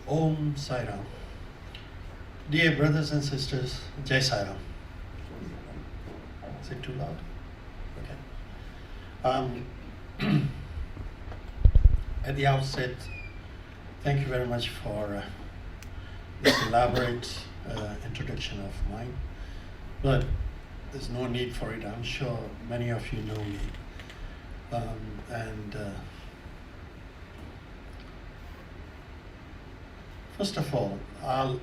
Om Sai Ram. Dear brothers and sisters, Jai Sai Ram. Is it too loud? Okay. At the outset, thank you very much for this elaborate introduction of mine. But there's no need for it. I'm sure many of you know me. First of all, I'll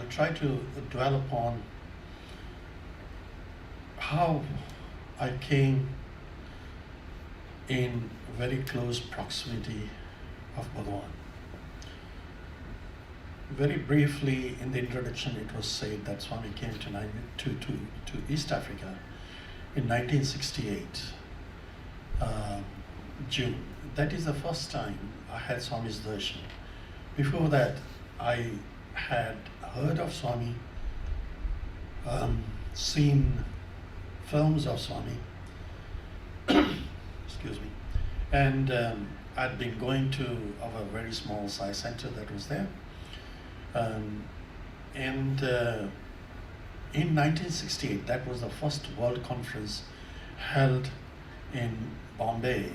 try to dwell upon how I came in very close proximity of Bhagavan. Very briefly, in the introduction, it was said that Swami came to East Africa in 1968, June. That is the first time I had Swami's darshan. Before that, I had heard of Swami, seen films of Swami, excuse me, and I'd been going to our very small Sai center that was there. In 1968, that was the first World Conference held in Bombay,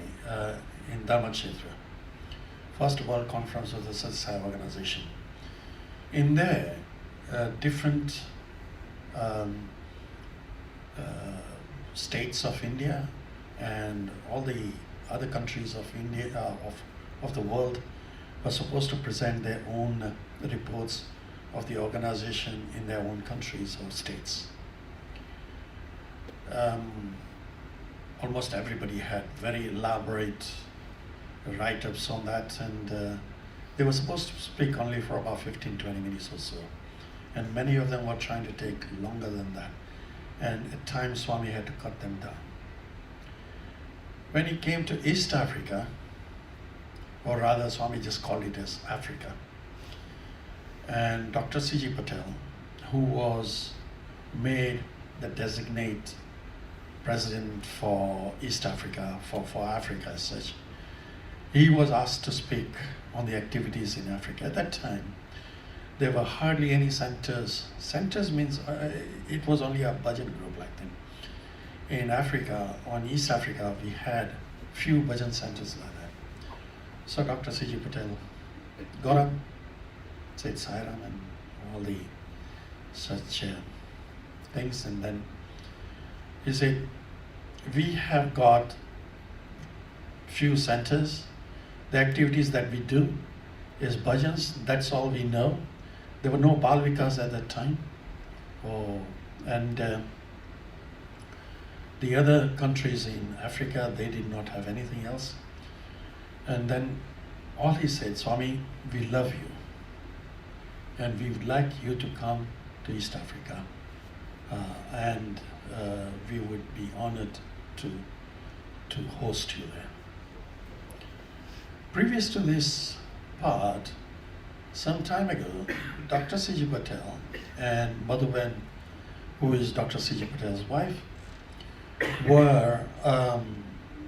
in Dharmakshetra. First World Conference of the Sathya Sai organization. In there, different states of India and all the other countries of India, of the world, were supposed to present their own reports of the organization in their own countries or states. Almost everybody had very elaborate write-ups on that, and they were supposed to speak only for about 15-20 minutes or so, and many of them were trying to take longer than that, and at times Swami had to cut them down. When he came to East Africa, or rather Swami just called it as Africa, and Dr. C.G. Patel, who was made the designate president for East Africa, for Africa as such, he was asked to speak on the activities in Africa. At that time, there were hardly any centers. Centers means it was only a budget group like then. In Africa, on East Africa, we had few bhajan centers like that. So Dr. C.G. Patel got up, said Sai Ram and all the such things, and then he said, we have got few centers. The activities that we do is bhajans, that's all we know. There were no Balvikas at that time. And the other countries in Africa, they did not have anything else. And then all he said, Swami, we love you, and we would like you to come to East Africa, and we would be honored to host you there. Previous to this part, some time ago, Dr. C.G. Patel and Madhuben, who is Dr. C.G. Patel's wife, were,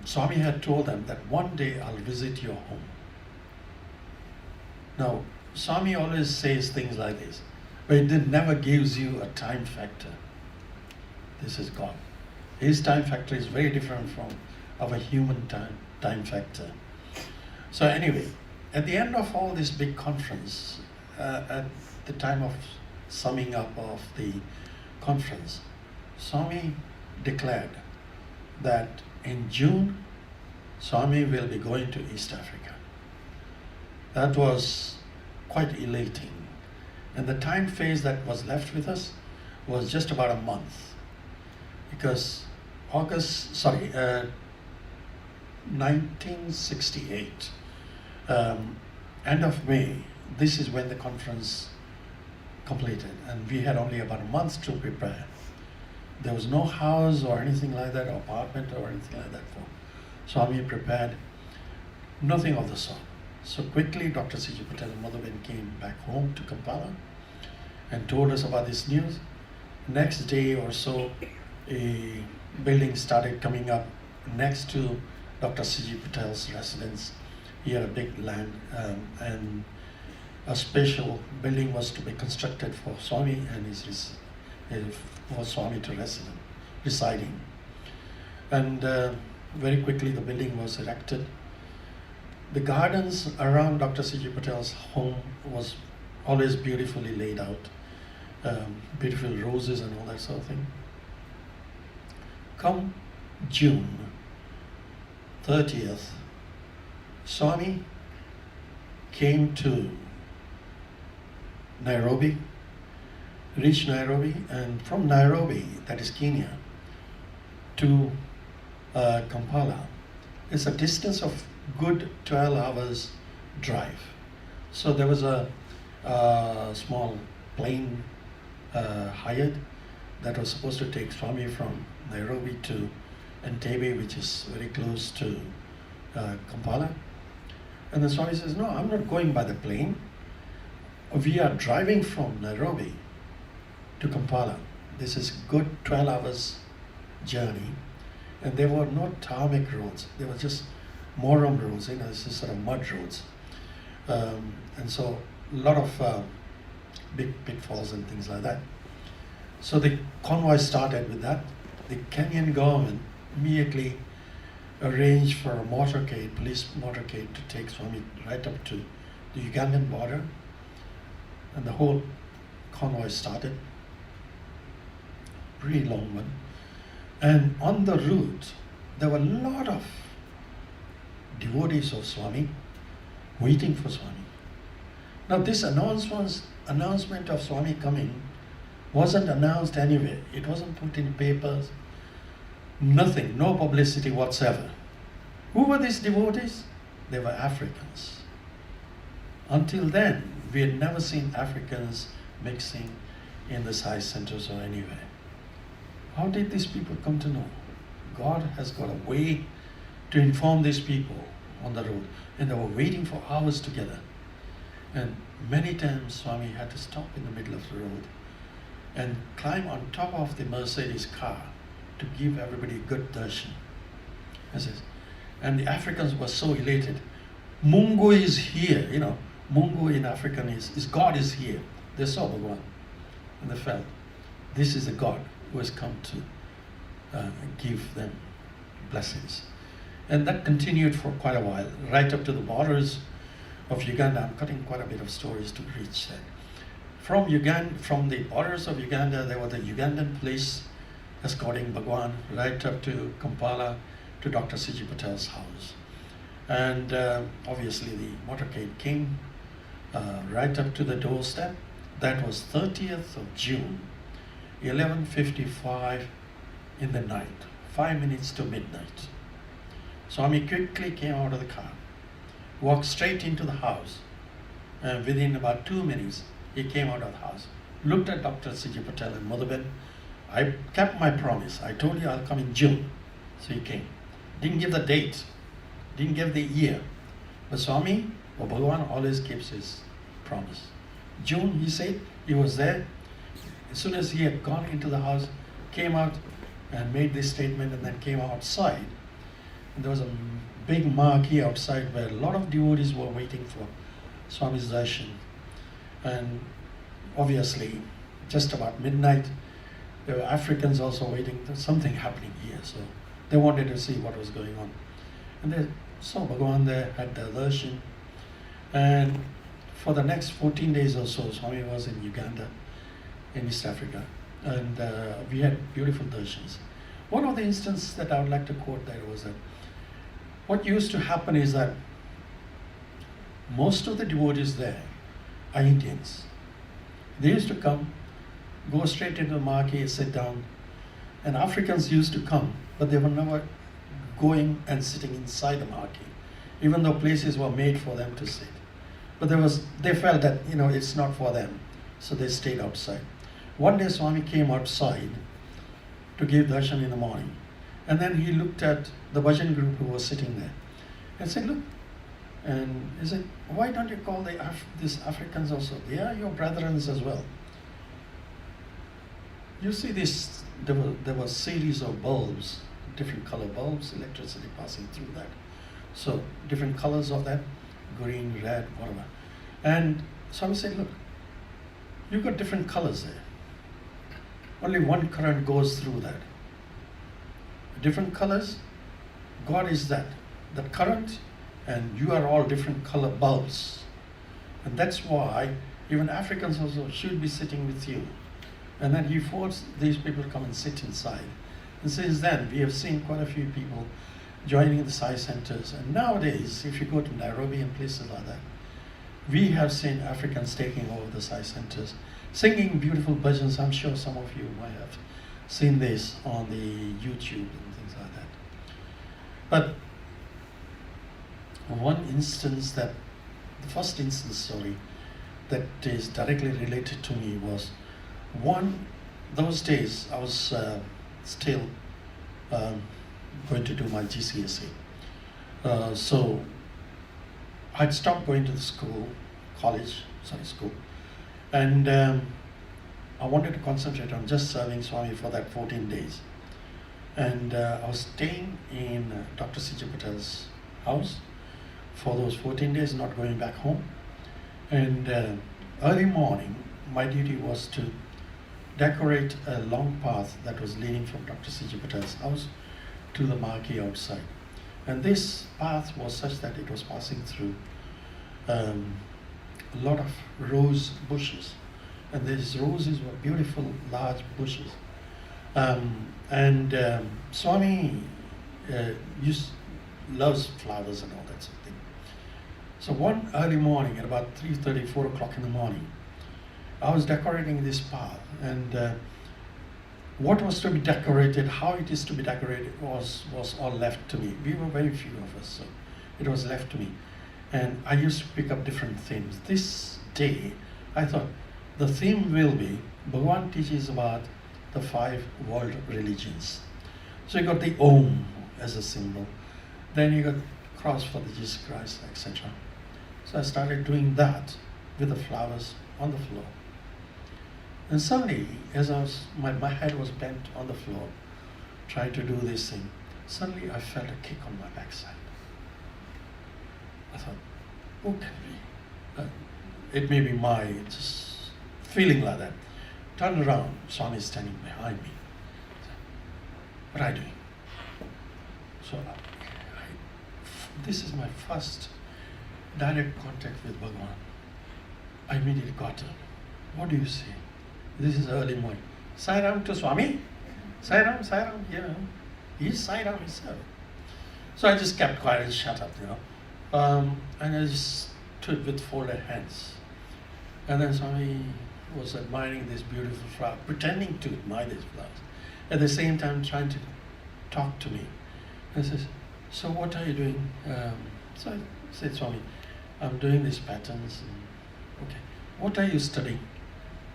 Swami had told them that one day I'll visit your home. Now, Swami always says things like this, but it never gives you a time factor. This is God. His time factor is very different from our human time factor. So anyway, at the end of all this big conference, at the time of summing up of the conference, Swami declared that in June, Swami will be going to East Africa. That was quite elating. And the time phase that was left with us was just about a month. Because 1968, end of May, this is when the conference completed, and we had only about a month to prepare. There was no house or anything like that, or apartment or anything like that for Swami prepared, nothing of the sort. So quickly, Dr. C.G. Patel and Madhuben came back home to Kampala and told us about this news. Next day or so, a building started coming up next to Dr. C.G. Patel's residence. He had a big land, and a special building was to be constructed for Swami and for Swami to reside in. And very quickly the building was erected. The gardens around Dr. C.G. Patel's home was always beautifully laid out, beautiful roses and all that sort of thing. Come June 30th, Swami came to Nairobi, reached Nairobi, and from Nairobi, that is Kenya, to Kampala, it's a distance of good 12 hours drive. So there was a small plane hired that was supposed to take Swami from Nairobi to Entebbe, which is very close to Kampala. And the Swami says, no, I'm not going by the plane. We are driving from Nairobi to Kampala. This is good 12 hours journey. And there were no tarmac roads. They were just moram roads, this is sort of mud roads. And so a lot of big pitfalls and things like that. So the convoy started with that. The Kenyan government immediately arranged for a motorcade, police motorcade, to take Swami right up to the Ugandan border. And the whole convoy started. Really long one. And on the route, there were a lot of devotees of Swami waiting for Swami. Now this announcement of Swami coming wasn't announced anywhere. It wasn't put in papers, nothing, no publicity whatsoever. Who were these devotees? They were Africans. Until then, we had never seen Africans mixing in the Sai centers or anywhere. How did these people come to know? God has got a way to inform these people on the road, and they were waiting for hours together. And many times Swami had to stop in the middle of the road and climb on top of the Mercedes car to give everybody good darshan. And the Africans were so elated. Mungu is here, Mungu in African is God is here. They saw Bhagwan and they felt this is a God who has come to give them blessings. And that continued for quite a while, right up to the borders of Uganda. I'm cutting quite a bit of stories to reach that. From the borders of Uganda, there was the Ugandan police escorting Bhagwan right up to Kampala, to Dr. C.G. Patel's house. And obviously the motorcade came right up to the doorstep. That was 30th of June, 11:55 in the night, 5 minutes to midnight. Swami quickly came out of the car, walked straight into the house, and within about 2 minutes, he came out of the house, looked at Dr. C.G. Patel and Madhuben. I kept my promise. I told you I'll come in June. So he came. Didn't give the date, didn't give the year. But Swami, or Bhagavan, always keeps his promise. June, he said, he was there. As soon as he had gone into the house, came out and made this statement, and then came outside. And there was a big marquee outside where a lot of devotees were waiting for Swami's darshan. And obviously, just about midnight, there were Africans also waiting. There's something happening here, so they wanted to see what was going on. And they saw Bhagavan there, had the darshan. And for the next 14 days or so, Swami was in Uganda, in East Africa, and we had beautiful darshans. One of the instances that I would like to quote there was that what used to happen is that most of the devotees there are Indians. They used to come, go straight into the marquee, sit down, and Africans used to come, but they were never going and sitting inside the marquee, even though places were made for them to sit. But they felt that it's not for them, so they stayed outside. One day Swami came outside to give darshan in the morning, and then he looked at the bhajan group who was sitting there and said, look, and he said, why don't you call these Africans also? They are your brethren as well. You see this, there were series of bulbs, different color bulbs, electricity passing through that. So different colors of that, green, red, whatever. And Swami said, look, you've got different colors there. Only one current goes through that. Different colors, God is that current, and you are all different color bulbs. And that's why even Africans also should be sitting with you. And then he forced these people to come and sit inside. And since then, we have seen quite a few people joining the Sai centers. And nowadays, if you go to Nairobi and places like that, we have seen Africans taking over the Sai centers, singing beautiful bhajans. I'm sure some of you might have seen this on the YouTube and things like that. But one instance the first instance, sorry, that is directly related to me was those days I was still going to do my GCSE. So I'd stopped going to the school, and I wanted to concentrate on just serving Swami for that 14 days. And I was staying in Dr. C.J. Patel's house for those 14 days, not going back home. And early morning, my duty was to decorate a long path that was leading from Dr. C.J. Patel's house to the marquee outside. And this path was such that it was passing through a lot of rose bushes. And these roses were beautiful, large bushes. Swami loves flowers and all that sort of thing. So one early morning at about 3:30, 4 o'clock in the morning, I was decorating this path, and what was to be decorated, how it is to be decorated was all left to me. We were very few of us, so it was left to me. And I used to pick up different themes. This day, I thought the theme will be, Bhagavan teaches about the 5 world religions. So you got the Om as a symbol, then you got cross for the Jesus Christ, etc. So I started doing that with the flowers on the floor. And suddenly, as my head was bent on the floor, trying to do this thing, suddenly I felt a kick on my backside. I thought, who can be? It may be my just feeling like that. Turned around, Swami is standing behind me. What are you doing? So this is my first direct contact with Bhagavan. I immediately got up. What do you say? This is early morning. Sai Ram to Swami? Sai Ram, yeah. He's Sai Ram himself. So I just kept quiet and shut up, and I just stood with folded hands. And then Swami was admiring this beautiful flower, pretending to admire these flowers. At the same time trying to talk to me. And says, so what are you doing? So I said, Swami, I'm doing these patterns. And, okay, what are you studying?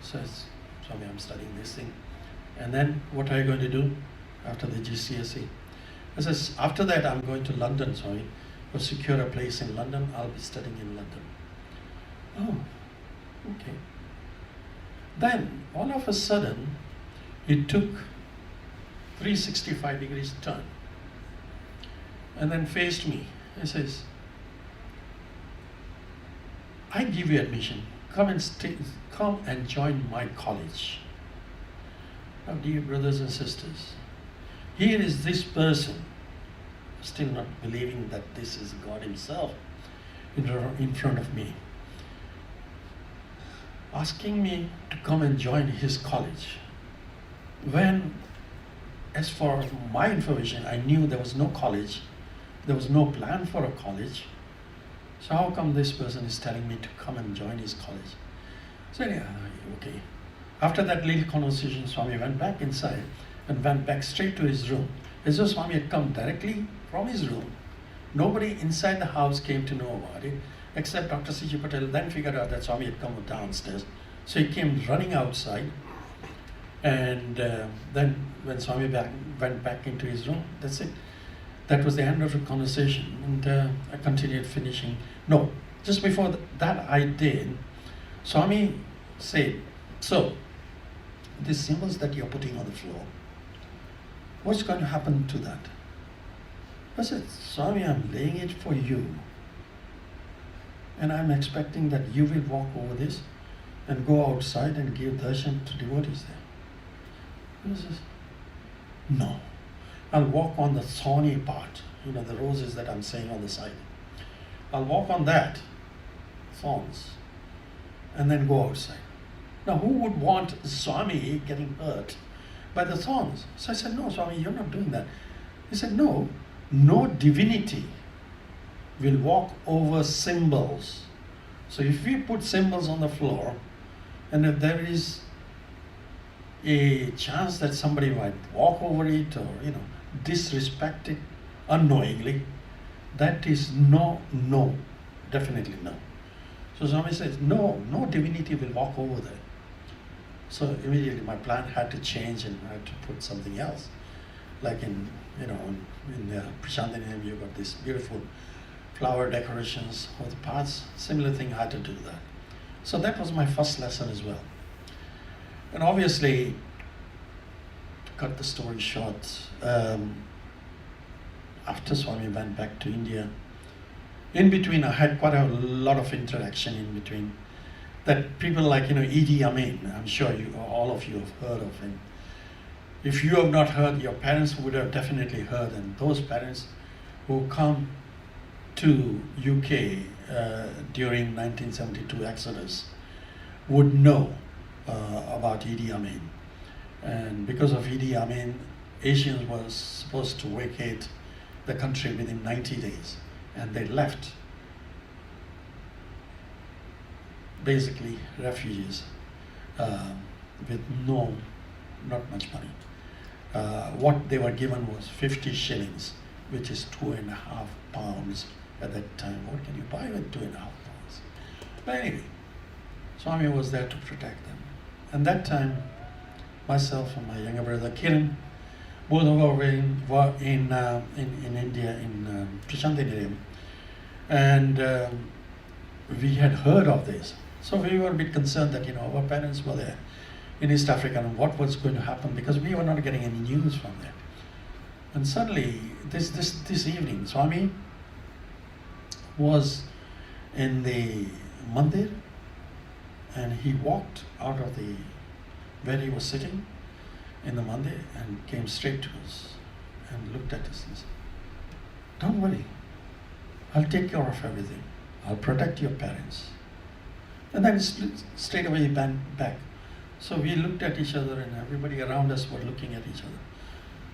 So I said, Swami, I'm studying this thing. And then what are you going to do after the GCSE? I says, after that I'm going to London, Swami. I'll secure a place in London. I'll be studying in London. Oh, okay. Then, all of a sudden, he took 365 degrees turn and then faced me. He says, I give you admission. Come and join my college. Now, dear brothers and sisters, here is this person, still not believing that this is God himself in front of me, asking me to come and join his college. When, as for my information, I knew there was no college, there was no plan for a college. So how come this person is telling me to come and join his college? So yeah, okay. After that little conversation, Swami went back inside and went back straight to his room. As though Swami had come directly from his room. Nobody inside the house came to know about it, except Dr. C.J. Patel then figured out that Swami had come downstairs. So he came running outside, and then when Swami went back into his room, that's it. That was the end of the conversation, and I continued finishing. No, just before that I did, Swami said, so, these symbols that you're putting on the floor, what's going to happen to that? I said, Swami, I'm laying it for you. And I'm expecting that you will walk over this and go outside and give darshan to devotees there. He says, no. I'll walk on the thorny part, the roses that I'm saying on the side. I'll walk on that, thorns, and then go outside. Now, who would want Swami getting hurt by the thorns? So I said, no, Swami, you're not doing that. He said, no divinity will walk over symbols. So if we put symbols on the floor, and if there is a chance that somebody might walk over it or disrespect it unknowingly, that is no, definitely no. So Swami says, no divinity will walk over there. So immediately my plan had to change and I had to put something else. Like in Prashanthi you've got these beautiful flower decorations of the paths. Similar thing, I had to do that. So that was my first lesson as well. And obviously, to cut the story short, after Swami went back to India, in between I had quite a lot of interaction in between. That people like Idi Amin, I'm sure all of you have heard of him. If you have not heard, your parents would have definitely heard, and those parents who come to UK during 1972 Exodus would know about Idi Amin. And because of Idi Amin, Asians were supposed to vacate the country within 90 days, and they left. Basically refugees with not much money. What they were given was 50 shillings, which is 2.5 pounds at that time. What can you buy with 2.5 pounds? But anyway, Swami was there to protect them. And that time, myself and my younger brother Kiran, both of us were in India, in Prashanthi, and we had heard of this. So we were a bit concerned that our parents were there in East Africa and what was going to happen, because we were not getting any news from them. And suddenly, this evening, Swami was in the mandir, and he walked out of where he was sitting in the mandir and came straight to us and looked at us and said, "Don't worry, I'll take care of everything. I'll protect your parents." And then straight away he went back. So we looked at each other, and everybody around us were looking at each other,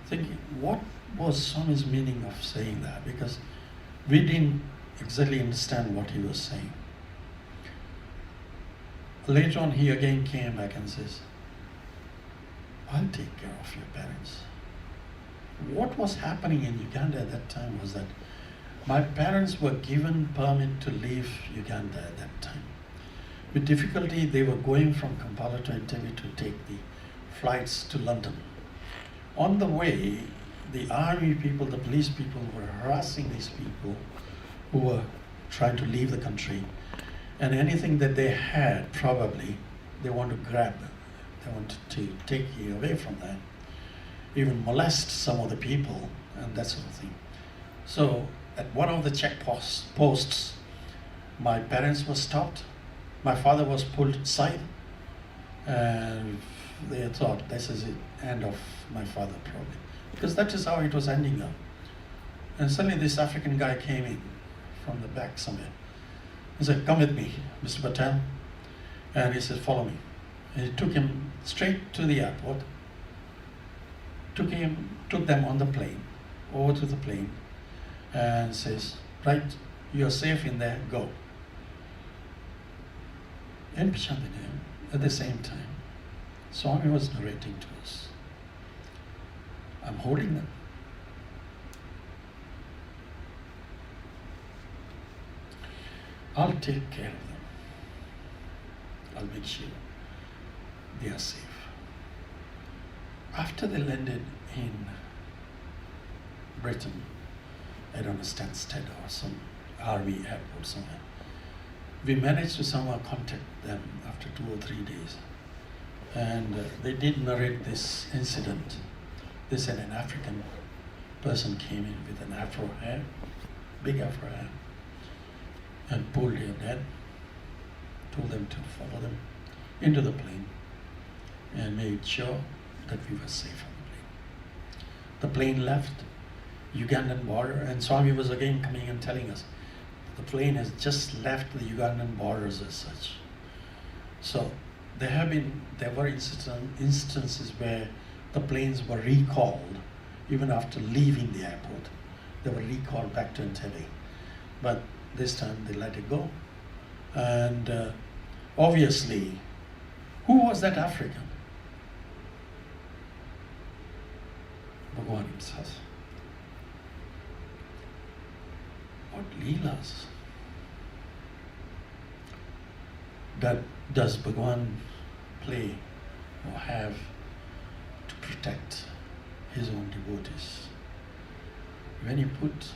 thinking, what was Swami's meaning of saying that? Because we didn't exactly understand what he was saying. Later on, he again came back and says, "I'll take care of your parents." What was happening in Uganda at that time was that my parents were given permit to leave Uganda at that time. With difficulty, they were going from Kampala to Entebbe to take the flights to London. On the way, the army people, the police people were harassing these people who were trying to leave the country. And anything that they had, probably, they want to grab. They wanted to take you away from them. Even molest some of the people and that sort of thing. So at one of the checkposts, my parents were stopped. My father was pulled aside, and they thought this is the end of my father, probably, because that is how it was ending up. And suddenly this African guy came in from the back somewhere. He said, "Come with me, Mr. Patel." And he said, "Follow me." And he took him straight to the airport, took them on the plane, over to the plane, and says, "Right, you're safe in there, go." In Prashanthi, at the same time, Swami was narrating to us. I'm holding them. I'll take care of them. I'll make sure they are safe. After they landed in Britain, I don't know, Stansted or some RV airport somewhere, we managed to somehow contact them after 2 or 3 days. And they did narrate this incident. They said an African person came in with an afro hair, big afro hair, and pulled your dad, told them to follow them into the plane, and made sure that we were safe on the plane. The plane left Ugandan border, and Swami was again coming and telling us, the plane has just left the Ugandan borders as such. So there were instances where the planes were recalled even after leaving the airport. They were recalled back to Entebbe. But this time they let it go. And obviously, who was that African? Bhagwan himself. What leelas does Bhagwan play or have to protect his own devotees? When you put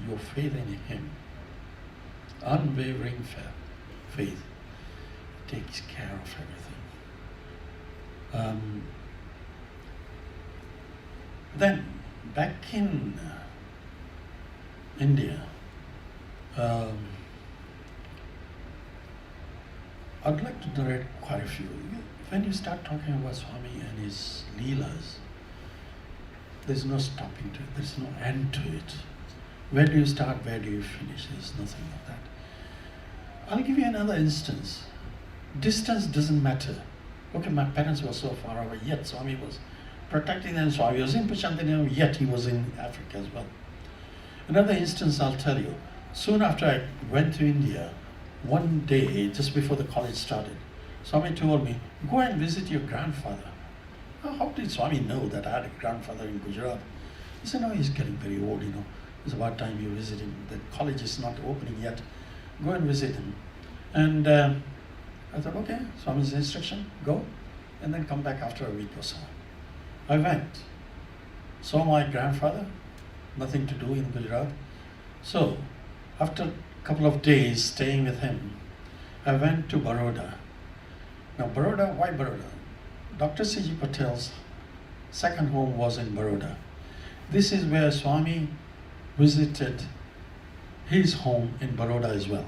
your faith in him, unwavering faith takes care of everything. Then back in India, I'd like to narrate quite a few. When you start talking about Swami and his leelas, there's no stopping to it, there's no end to it. Where do you start, where do you finish? There's nothing like that. I'll give you another instance. Distance doesn't matter. Okay, my parents were so far away, yet Swami was protecting them. Swami was in Prasanthi, yet he was in Africa as well. Another instance I'll tell you. Soon after I went to India, one day, just before the college started, Swami told me, go and visit your grandfather. How did Swami know that I had a grandfather in Gujarat? He said, no, he's getting very old, It's about time you visit him. The college is not opening yet. Go and visit him. And I thought, okay, Swami's instruction, go, and then come back after a week or so. I went, saw my grandfather, nothing to do in Gujarat. So, after a couple of days staying with him, I went to Baroda. Now Baroda, why Baroda? Dr. C.G. Patel's second home was in Baroda. This is where Swami visited his home in Baroda as well,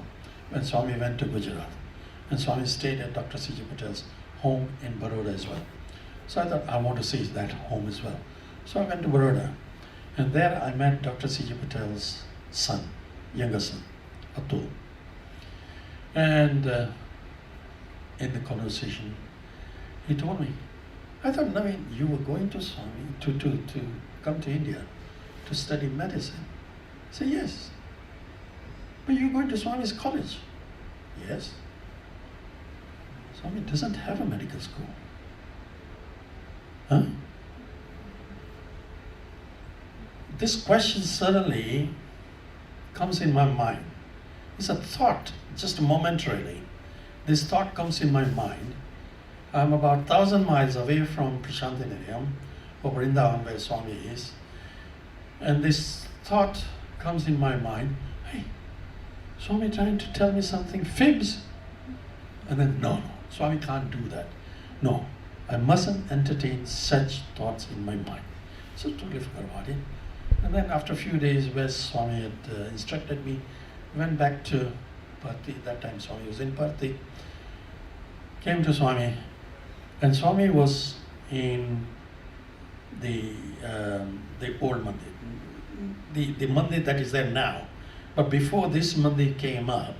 when Swami went to Gujarat. And Swami stayed at Dr. C.G. Patel's home in Baroda as well. So I thought, I want to see that home as well. So I went to Baroda, and there I met Dr. C.G. Patel's son, younger son, Atul. And in the conversation, he told me, I thought, Naveen, you were going to Swami to come to India to study medicine. I said, yes. But you're going to Swami's college. Yes. Swami doesn't have a medical school. Huh? This question suddenly comes in my mind. It's a thought, just momentarily. This thought comes in my mind. I'm about 1,000 miles away from Prasanthi Nilayam, or Vrindavan, where Swami is. And this thought comes in my mind, hey, Swami trying to tell me something, fibs? And then, no, Swami can't do that. No, I mustn't entertain such thoughts in my mind. So totally forgot about it. And then after a few days, where Swami had instructed me, went back to Parthi. That time Swami was in Parthi. Came to Swami, and Swami was in the old mandir, the mandir that is there now. But before this mandir came up,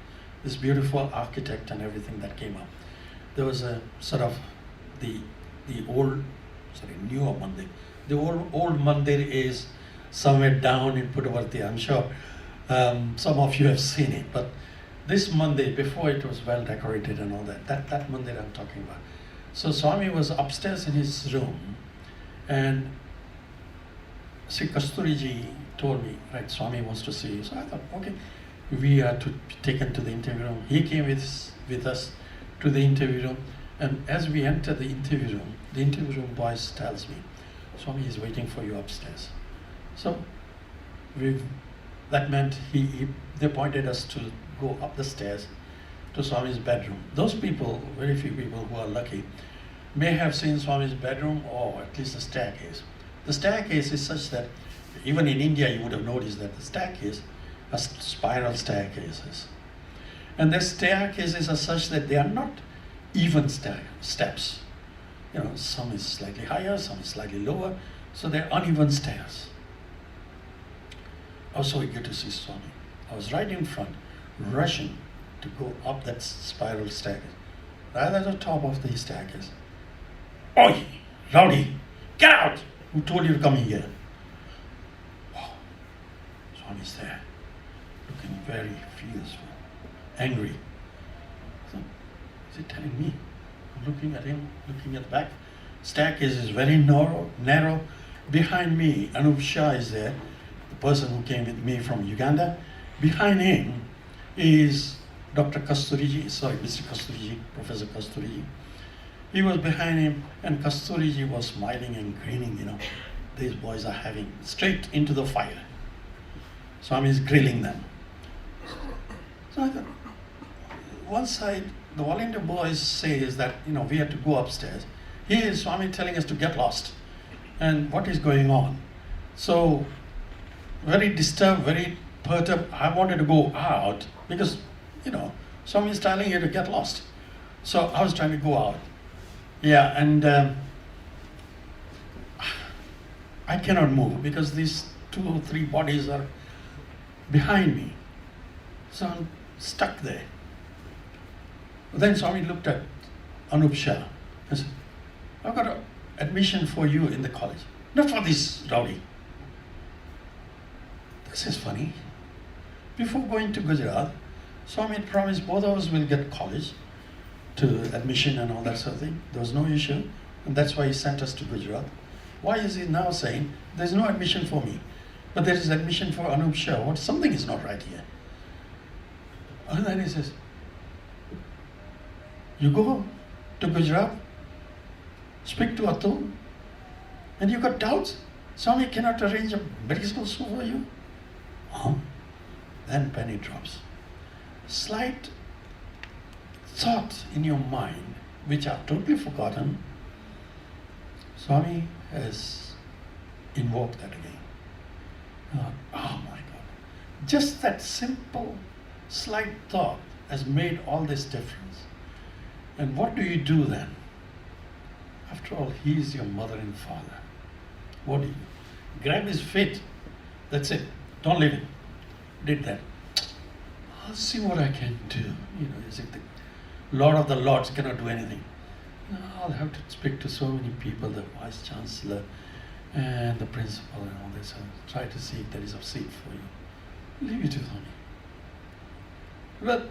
this beautiful architect and everything that came up, there was a sort of the newer mandir. The old mandir is somewhere down in Puttaparthi. I'm sure some of you have seen it, but this mandir, before it was well decorated and all that mandir I'm talking about. So Swami was upstairs in his room, and Sri Kasturiji told me, right, Swami wants to see you. So I thought, okay, we are to be taken to the interview room. He came with us to the interview room, and as we enter the interview room boy tells me, Swami is waiting for you upstairs. So that meant they pointed us to go up the stairs to Swami's bedroom. Those people, very few people who are lucky, may have seen Swami's bedroom, or at least the staircase. The staircase is such that, even in India you would have noticed that the staircase spiral staircases. And the staircases are such that they are not even steps. You know, some is slightly higher, some is slightly lower, so they're uneven stairs. I was so eager to see Swami. I was right in front, rushing to go up that spiral staircase. Right at the top of the staircase. Oi, rowdy, get out! Who told you to come here? Oh, Swami's there, looking very fierce, angry. So, is he telling me? I'm looking at him, looking at the back. Staircase is very narrow. Behind me, Anup Shah is there, the person who came with me from Uganda. Behind him is Dr. Kasturi, Mr. Kasturi, Professor Kasturi. He was behind him, and Kasturi was smiling and grinning, you know. These boys are having straight into the fire. Swami is grilling them. So I thought, one side, the volunteer boys say is that, you know, we have to go upstairs. Here is Swami telling us to get lost. And what is going on? So, very disturbed, very perturbed. I wanted to go out because, you know, Swami is telling you to get lost. So I was trying to go out. Yeah, and I cannot move because these 2 or 3 bodies are behind me. So I'm stuck there. Then Swami looked at Anup Shah and said, I've got an admission for you in the college. Not for this rowdy. This is funny. Before going to Gujarat, Swami promised both of us will get college to admission and all that sort of thing. There was no issue, and that's why he sent us to Gujarat. Why is he now saying there's no admission for me, but there is admission for Anup Shah? What, something is not right here. And then he says, you go to Gujarat, speak to Atul, and you got doubts? Swami cannot arrange a medical school for you? Huh? Then penny drops. Slight thought in your mind, which I've totally forgotten, Swami has invoked that again. Oh my God. Just that simple, slight thought has made all this difference. And what do you do then? After all, he is your mother and father. What do you do? Grab his feet. That's it. Don't leave him. Did that. I'll see what I can do. You know, is it the Lord of the Lords cannot do anything? No, I'll have to speak to so many people, the Vice Chancellor and the Principal and all this. I'll try to see if there is a seat for you. Leave it to Swami. But,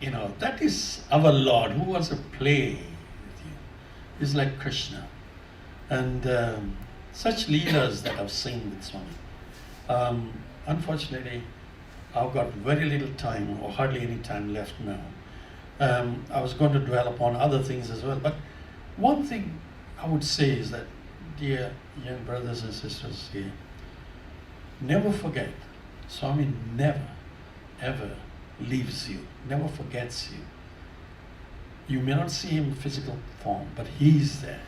you know, that is our Lord who wants to play with you. He's like Krishna. And such leelas that I've seen with Swami. Unfortunately, I've got very little time or hardly any time left now. I was going to dwell upon other things as well, but one thing I would say is that, dear young brothers and sisters here, never forget, Swami never, ever leaves you, never forgets you. You may not see him in physical form, but he's there.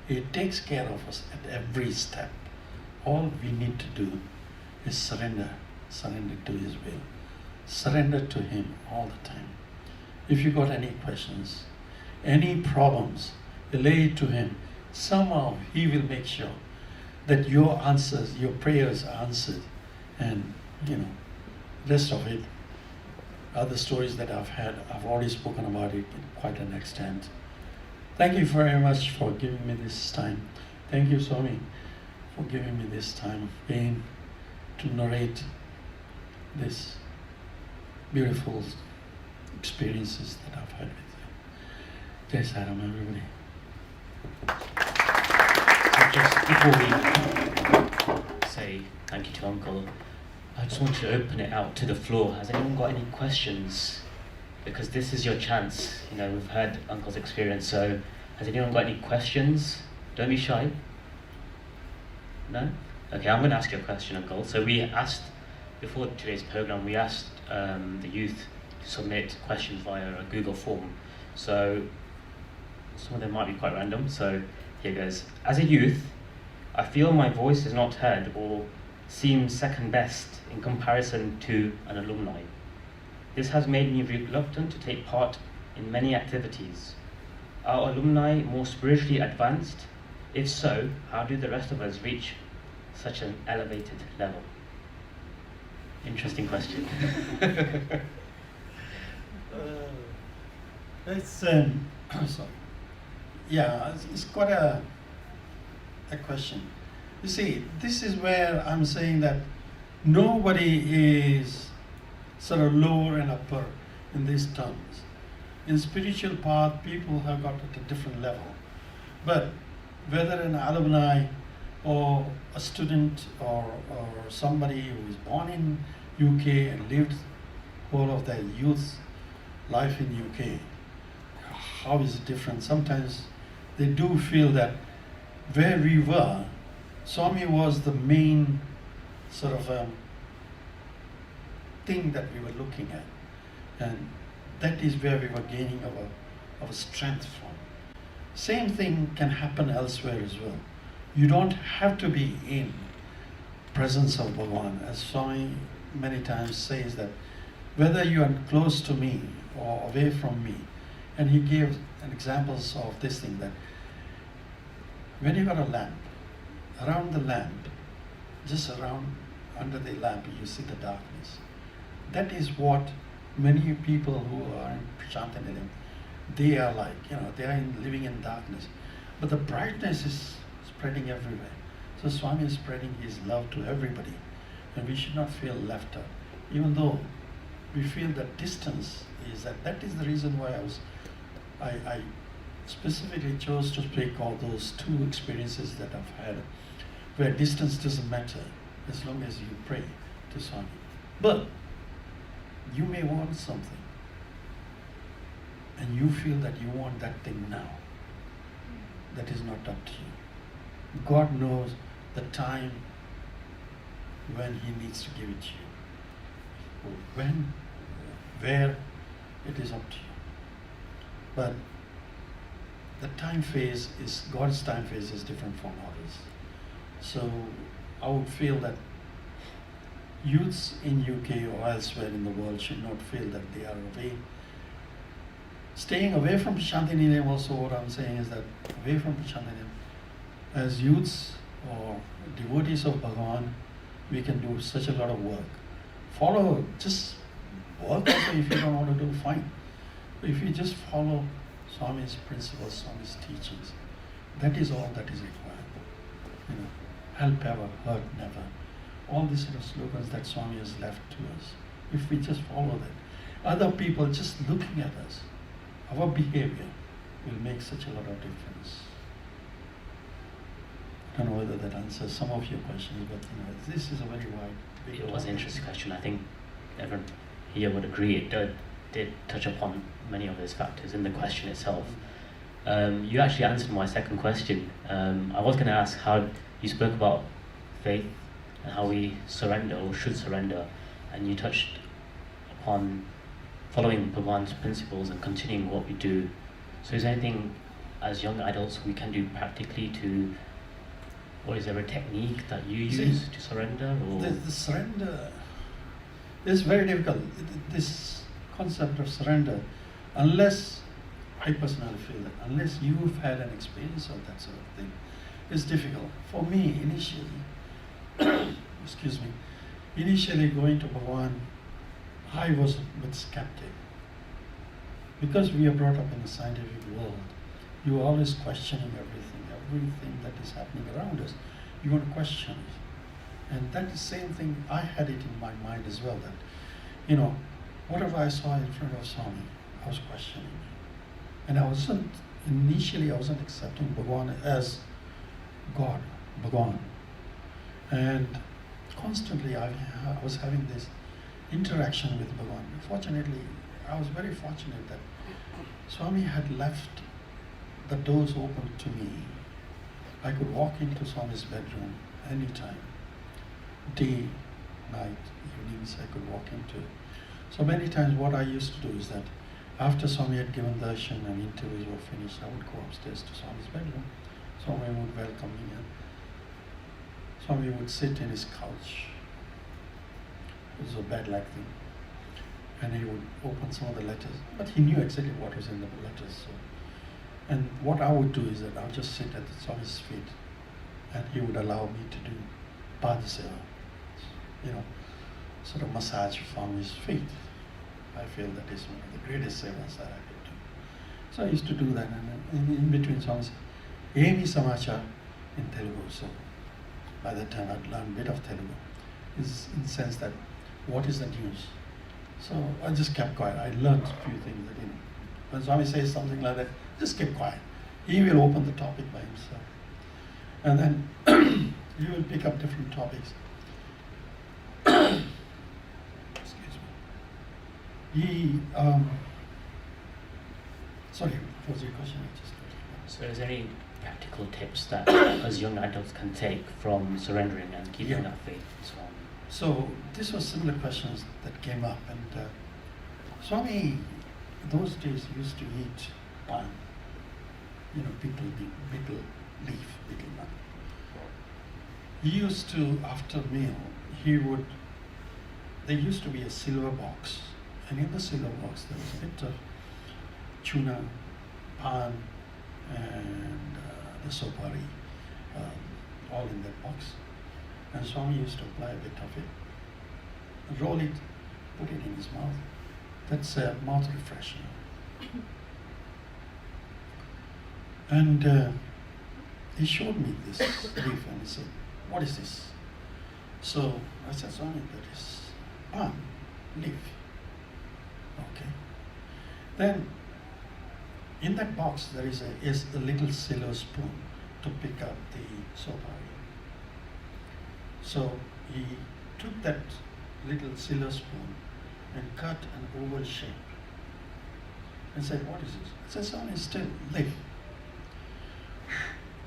He takes care of us at every step. All we need to do is surrender to his will. Surrender to him all the time. If you got any questions, any problems, lay it to him. Somehow he will make sure that your answers, your prayers are answered. And, you know, rest of it, other stories that I've had, I've already spoken about it to quite an extent. Thank you very much for giving me this time. Thank you, Swami, for giving me this time again to narrate this beautiful experiences that I've had with you. Jai Saram, everybody. Just before we say thank you to Uncle, I just want to open it out to the floor. Has anyone got any questions? Because this is your chance. You know, we've heard Uncle's experience, so has anyone got any questions? Don't be shy. No? Okay, I'm going to ask you a question, Uncle. So we asked, before today's program, we asked the youth to submit questions via a Google form. So some of them might be quite random, so here goes. As a youth, I feel my voice is not heard or seems second best in comparison to an alumni. This has made me reluctant to take part in many activities. Are alumni more spiritually advanced? If so, how do the rest of us reach such an elevated level? Interesting question. It's sorry. Yeah, it's quite a question. You see, this is where I'm saying that nobody is sort of lower and upper in these terms. In spiritual path, people have got at a different level. But whether an alumni or a student or somebody who is born in UK and lived whole of their youth life in UK, how is it different? Sometimes they do feel that where we were, Swami was the main sort of thing that we were looking at, and that is where we were gaining our strength from. Same thing can happen elsewhere as well. You don't have to be in presence of Bhagavan, as Swami many times says that whether you are close to me or away from me, and he gave an examples of this thing that when you got a lamp, around the lamp, just around under the lamp, you see the darkness. That is what many people who are in Prashanthanilayam, they are like, they are living in darkness. But the brightness is spreading everywhere. So Swami is spreading his love to everybody. And we should not feel left out. Even though we feel that distance is that is the reason why I specifically chose to speak all those two experiences that I've had, where distance doesn't matter as long as you pray to Swami. But you may want something, and you feel that you want that thing now. That is not up to you. God knows the time when He needs to give it to you. When, where, it is up to you. But the time phase is, God's time phase is different from ours. So I would feel that youths in UK or elsewhere in the world should not feel that they are away. Staying away from Prashanthanilayam also, what I'm saying is that away from Prashanthanilayam, as youths or devotees of Bhagavan, we can do such a lot of work. Follow, just work also if you don't want to do, fine. But if you just follow Swami's principles, Swami's teachings, that is all that is required. Help ever, hurt never. All these sort of slogans that Swami has left to us, if we just follow that, other people just looking at us, our behavior will make such a lot of difference. I don't know whether that answers some of your questions, but this is a very wide. It was an interesting question. I think everyone here would agree it did touch upon many of those factors in the question itself. You actually answered my second question. I was going to ask how you spoke about faith and how we surrender or should surrender, and you touched upon following Bhagavan's principles and continuing what we do. So is there anything as young adults we can do practically to, or is there a technique that you use to surrender? Or? The surrender is very difficult. This concept of surrender, unless, I personally feel that, unless you've had an experience of that sort of thing, is difficult. For me, initially, excuse me, initially going to Bhagavan, I was a bit skeptic. Because we are brought up in a scientific world, you are always questioning everything that is happening around us. You want to question it. And that is the same thing, I had it in my mind as well, that, whatever I saw in front of Swami, I was questioning it. And initially I wasn't accepting Bhagavan as God, Bhagavan. And constantly I was having this interaction with Bhagavan. Fortunately, I was very fortunate that Swami had left the doors open to me. I could walk into Swami's bedroom anytime, day, night, evenings, I could walk into it. So many times what I used to do is that after Swami had given darshan and interviews were finished, I would go upstairs to Swami's bedroom. Swami would welcome me. And Swami would sit in his couch. It was a bed-like thing. And he would open some of the letters, but he knew exactly what was in the letters. So. And what I would do is that I would just sit at the Swami's feet, and he would allow me to do Padaseva, sort of massage Swami's feet. I feel that is one of the greatest sevas that I could do. So I used to do that, and in between Swami's, Emi Samachar in Telugu. So by that time I'd learned a bit of Telugu, is in the sense that what is the news? So I just kept quiet. I learned a few things that when Swami says something like that, just keep quiet. He will open the topic by himself. And then he will pick up different topics. Excuse me. He, sorry, what was your question? So is there any practical tips that as young adults can take from surrendering and keeping that faith as well? So this was similar questions that came up, and Swami those days used to eat pan, betel leaf, betel nut. He used to, after meal, there used to be a silver box, and in the silver box there was a bit of tuna, pan, and the sopari, all in that box. And Swami used to apply a bit of it, roll it, put it in his mouth. That's a mouth refresher. And he showed me this leaf and he said, "What is this?" So I said, "Swami, that is palm leaf." Okay. Then in that box there is a little silver spoon to pick up the sopari. So he took that little silver spoon and cut an oval shape and said, "What is this?" I said, "Swami, it's still leaf."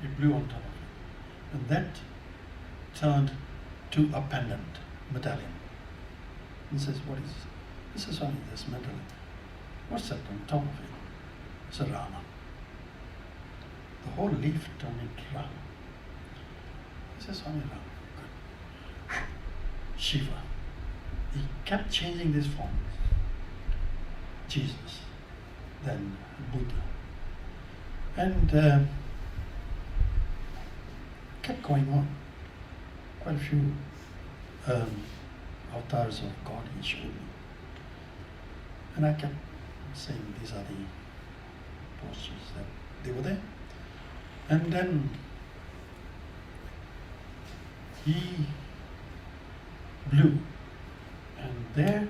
He blew on top of it. And that turned to a pendant, medallion. He says, "What is this?" He says, "Swami, this medallion." "What's that on top of it?" It's a Rama. The whole leaf turned into Rama. He says, "Swami, Rama." Shiva. He kept changing this form. Jesus, then Buddha. And kept going on. Quite a few avatars of God he showed me. And I kept saying these are the postures that they were there. And then he blew, and there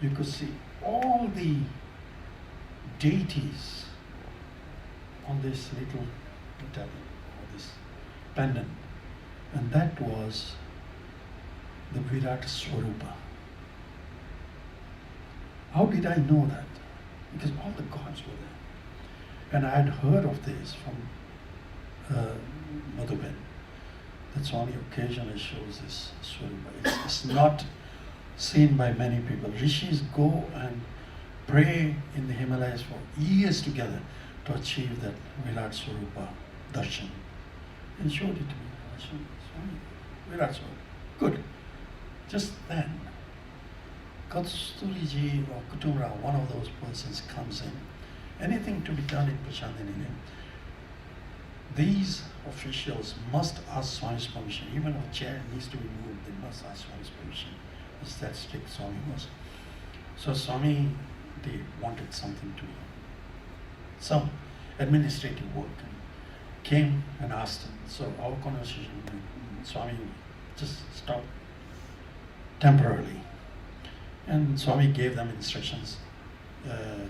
you could see all the deities on this little medallion or this pendant, and that was the Virat Swarupa. How did I know that? Because all the gods were there, and I had heard of this from Madhuben. That's only occasionally shows this Swarupa. It's not seen by many people. Rishis go and pray in the Himalayas for years together to achieve that Virat Swarupa darshan. And showed it to me. I showed Swami, Virat Swarupa. Good. Just then, Kasturi or Kutumra, one of those persons, comes in. Anything to be done in Prashanthi, these officials must ask Swami's permission. Even if a chair needs to be moved, they must ask Swami's permission. It's that strict Swami was. So Swami, they wanted something to, some administrative work, and came and asked him. So our conversation, Swami just stopped temporarily. And Swami gave them instructions.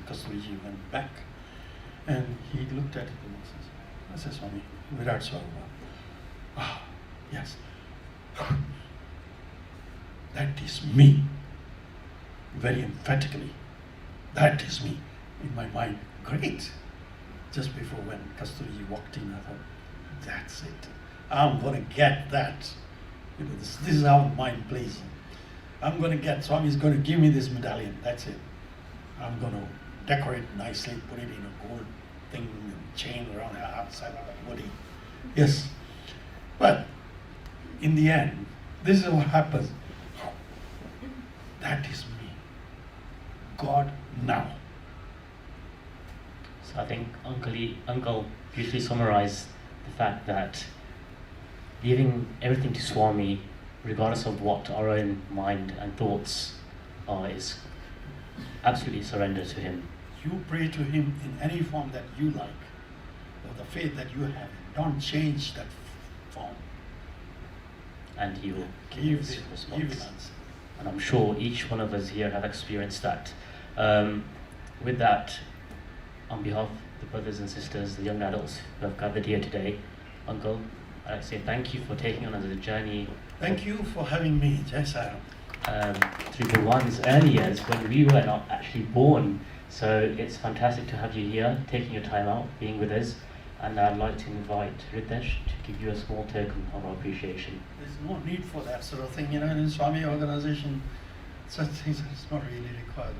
Kasturiji went back, and he looked at it and says, "I said, Swami, Virat Swarupa." "Ah, yes." "That is me." Very emphatically, "That is me." In my mind, great. Just before when Kasturiji walked in, I thought, that's it. I'm going to get that. This is how mind plays. I'm going to get, Swami's going to give me this medallion. That's it. I'm going to decorate nicely, put it in a gold thing, chain around the outside of the body. Yes. But in the end, this is what happens. That is me. God now. So I think Uncle beautifully summarized the fact that giving everything to Swami, regardless of what our own mind and thoughts are, is absolutely surrender to him. You pray to him in any form that you like, or the faith that you have. Don't change that form. And he will give Give his the response. answer. And I'm sure each one of us here have experienced that. With that, on behalf of the brothers and sisters, the young adults who have gathered here today, Uncle, I'd like to say thank you for taking on us a journey. Thank you for having me, Jai Sai Ram. Through Bhagwan's early years when we were not actually born. So it's fantastic to have you here, taking your time out, being with us. And I'd like to invite Ritesh to give you a small token of our appreciation. There's no need for that sort of thing, in Swami organization, such things is not really required.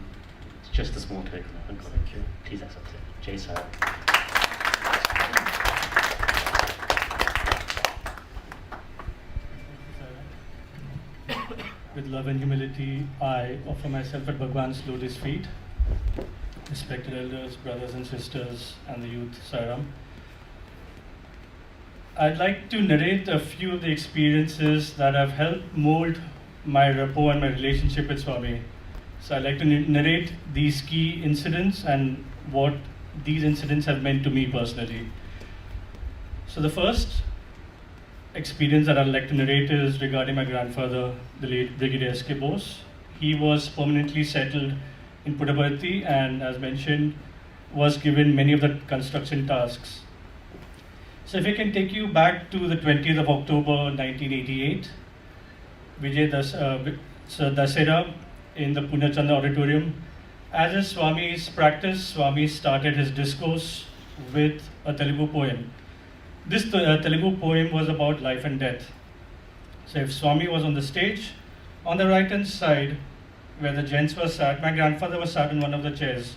It's just a small token, Uncle. Thank you. Please accept it. Jai Sai Ram. With love and humility, I offer myself at Bhagwan's lotus feet. Respected elders, brothers and sisters, and the youth, Sai Ram. I'd like to narrate a few of the experiences that have helped mold my rapport and my relationship with Swami. So I'd like to narrate these key incidents and what these incidents have meant to me personally. So the first experience that I'd like to narrate is regarding my grandfather, the late Brigadier S.K. Bose. He was permanently settled in Puttaparthi and, as mentioned, was given many of the construction tasks. So if I can take you back to the 20th of October 1988, Dasera in the Purnachandra Auditorium. As is Swami's practice, Swami started his discourse with a Telugu poem. This Telugu poem was about life and death. So if Swami was on the stage, on the right hand side, where the gents were sat, my grandfather was sat in one of the chairs.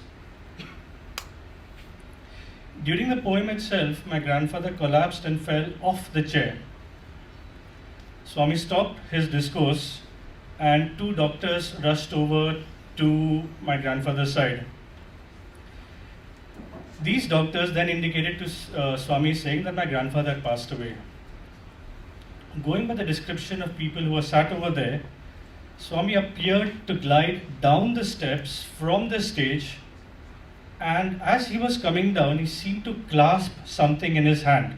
During the poem itself, my grandfather collapsed and fell off the chair. Swami stopped his discourse and two doctors rushed over to my grandfather's side. These doctors then indicated to Swami saying that my grandfather had passed away. Going by the description of people who were sat over there, Swami appeared to glide down the steps from the stage, and as he was coming down, he seemed to clasp something in his hand.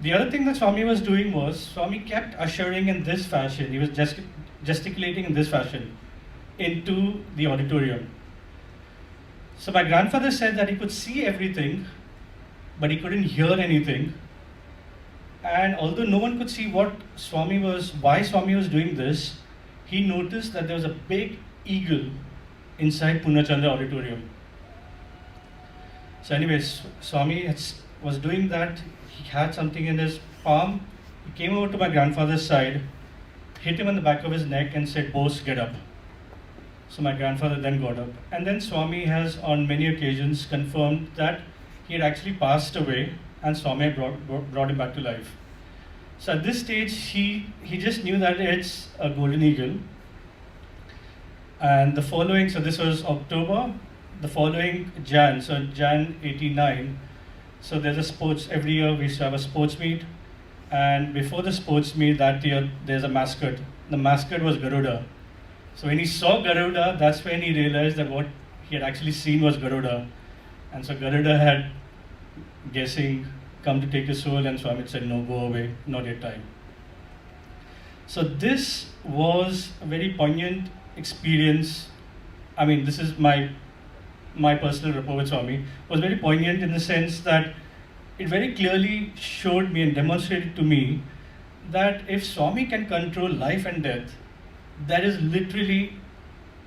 The other thing that Swami was doing was, Swami kept ushering in this fashion, he was gesticulating in this fashion into the auditorium. So my grandfather said that he could see everything, but he couldn't hear anything. And although no one could see why Swami was doing this, he noticed that there was a big eagle inside Purnachandra Auditorium. So anyways, Swami was doing that. He had something in his palm. He came over to my grandfather's side, hit him on the back of his neck and said, "Bose, get up." So my grandfather then got up. And then Swami has on many occasions confirmed that he had actually passed away and Swami had brought him back to life. So at this stage, he just knew that it's a golden eagle. And the following, so this was October, the following Jan 89. So there's a sports, every year we used to have a sports meet. And before the sports meet that year, there's a mascot. The mascot was Garuda. So when he saw Garuda, that's when he realized that what he had actually seen was Garuda. And so Garuda had, guessing, come to take his soul, and Swami said, "No, go away, not your time." So this was a very poignant experience. I mean, this is my personal rapport with Swami. It was very poignant in the sense that it very clearly showed me and demonstrated to me that if Swami can control life and death, there is literally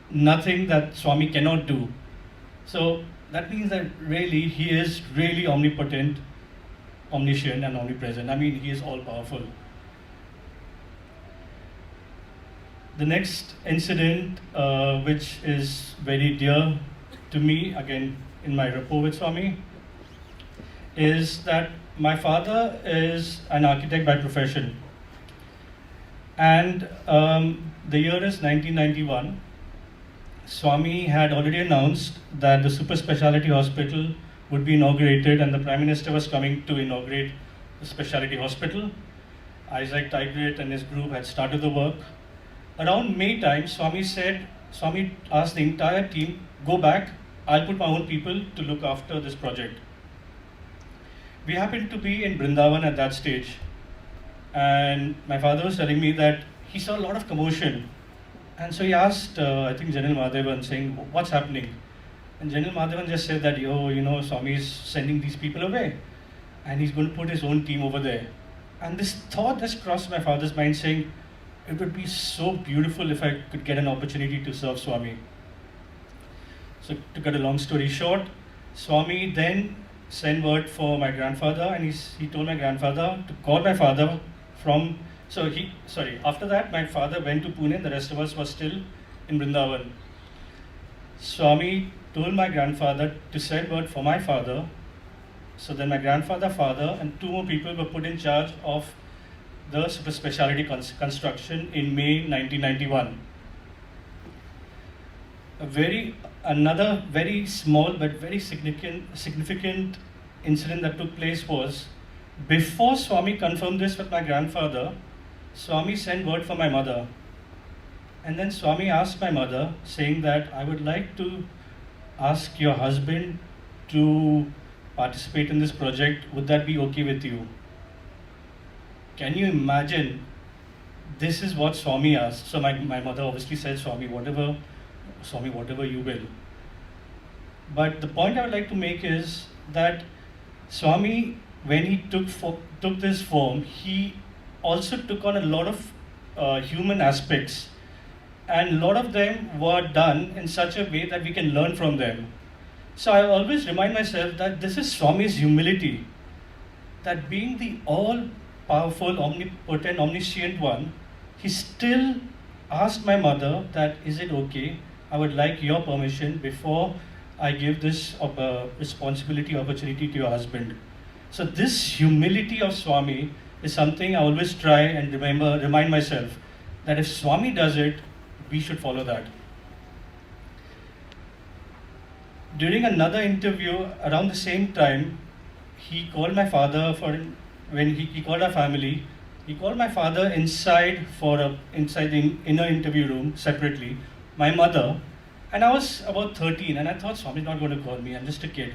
nothing that Swami cannot do. So that means that really he is really omnipotent, omniscient and omnipresent. I mean, he is all powerful. The next incident, which is very dear to me, again in my rapport with Swami, is that my father is an architect by profession, and the year is 1991. Swami had already announced that the super specialty hospital would be inaugurated, and the Prime Minister was coming to inaugurate the specialty hospital. Isaac Tigret and his group had started the work. Around May time, Swami asked the entire team, go back, I'll put my own people to look after this project. We happened to be in Brindavan at that stage, and my father was telling me that he saw a lot of commotion. And so he asked, I think, General Madhavan, saying, what's happening? And General Madhavan just said that, Swami is sending these people away, and he's going to put his own team over there. And this thought just crossed my father's mind, saying, it would be so beautiful if I could get an opportunity to serve Swami. So to cut a long story short, Swami then sent word for my grandfather, and he told my grandfather to call my father from, after that my father went to Pune, the rest of us were still in Vrindavan. Swami told my grandfather to send word for my father. So then my grandfather, father, and two more people were put in charge of the super specialty construction in May 1991. Another very small but very significant incident that took place was, before Swami confirmed this with my grandfather, Swami sent word for my mother. And then Swami asked my mother, saying that I would like to ask your husband to participate in this project. Would that be okay with you? Can you imagine? This is what Swami asked. So my mother obviously said, Swami, whatever you will. But the point I would like to make is that Swami, when he took this form, he also took on a lot of human aspects, and a lot of them were done in such a way that we can learn from them. So I always remind myself that this is Swami's humility, that being the all-powerful, omnipotent, omniscient one, he still asked my mother that, is it okay? I would like your permission before I give this responsibility, opportunity to your husband. So this humility of Swami is something I always try and remind myself that if Swami does it, we should follow that. During another interview around the same time, he called my father when he called our family. He called my father inside inside the inner interview room separately, my mother, and I was about 13, and I thought Swami's not going to call me, I'm just a kid.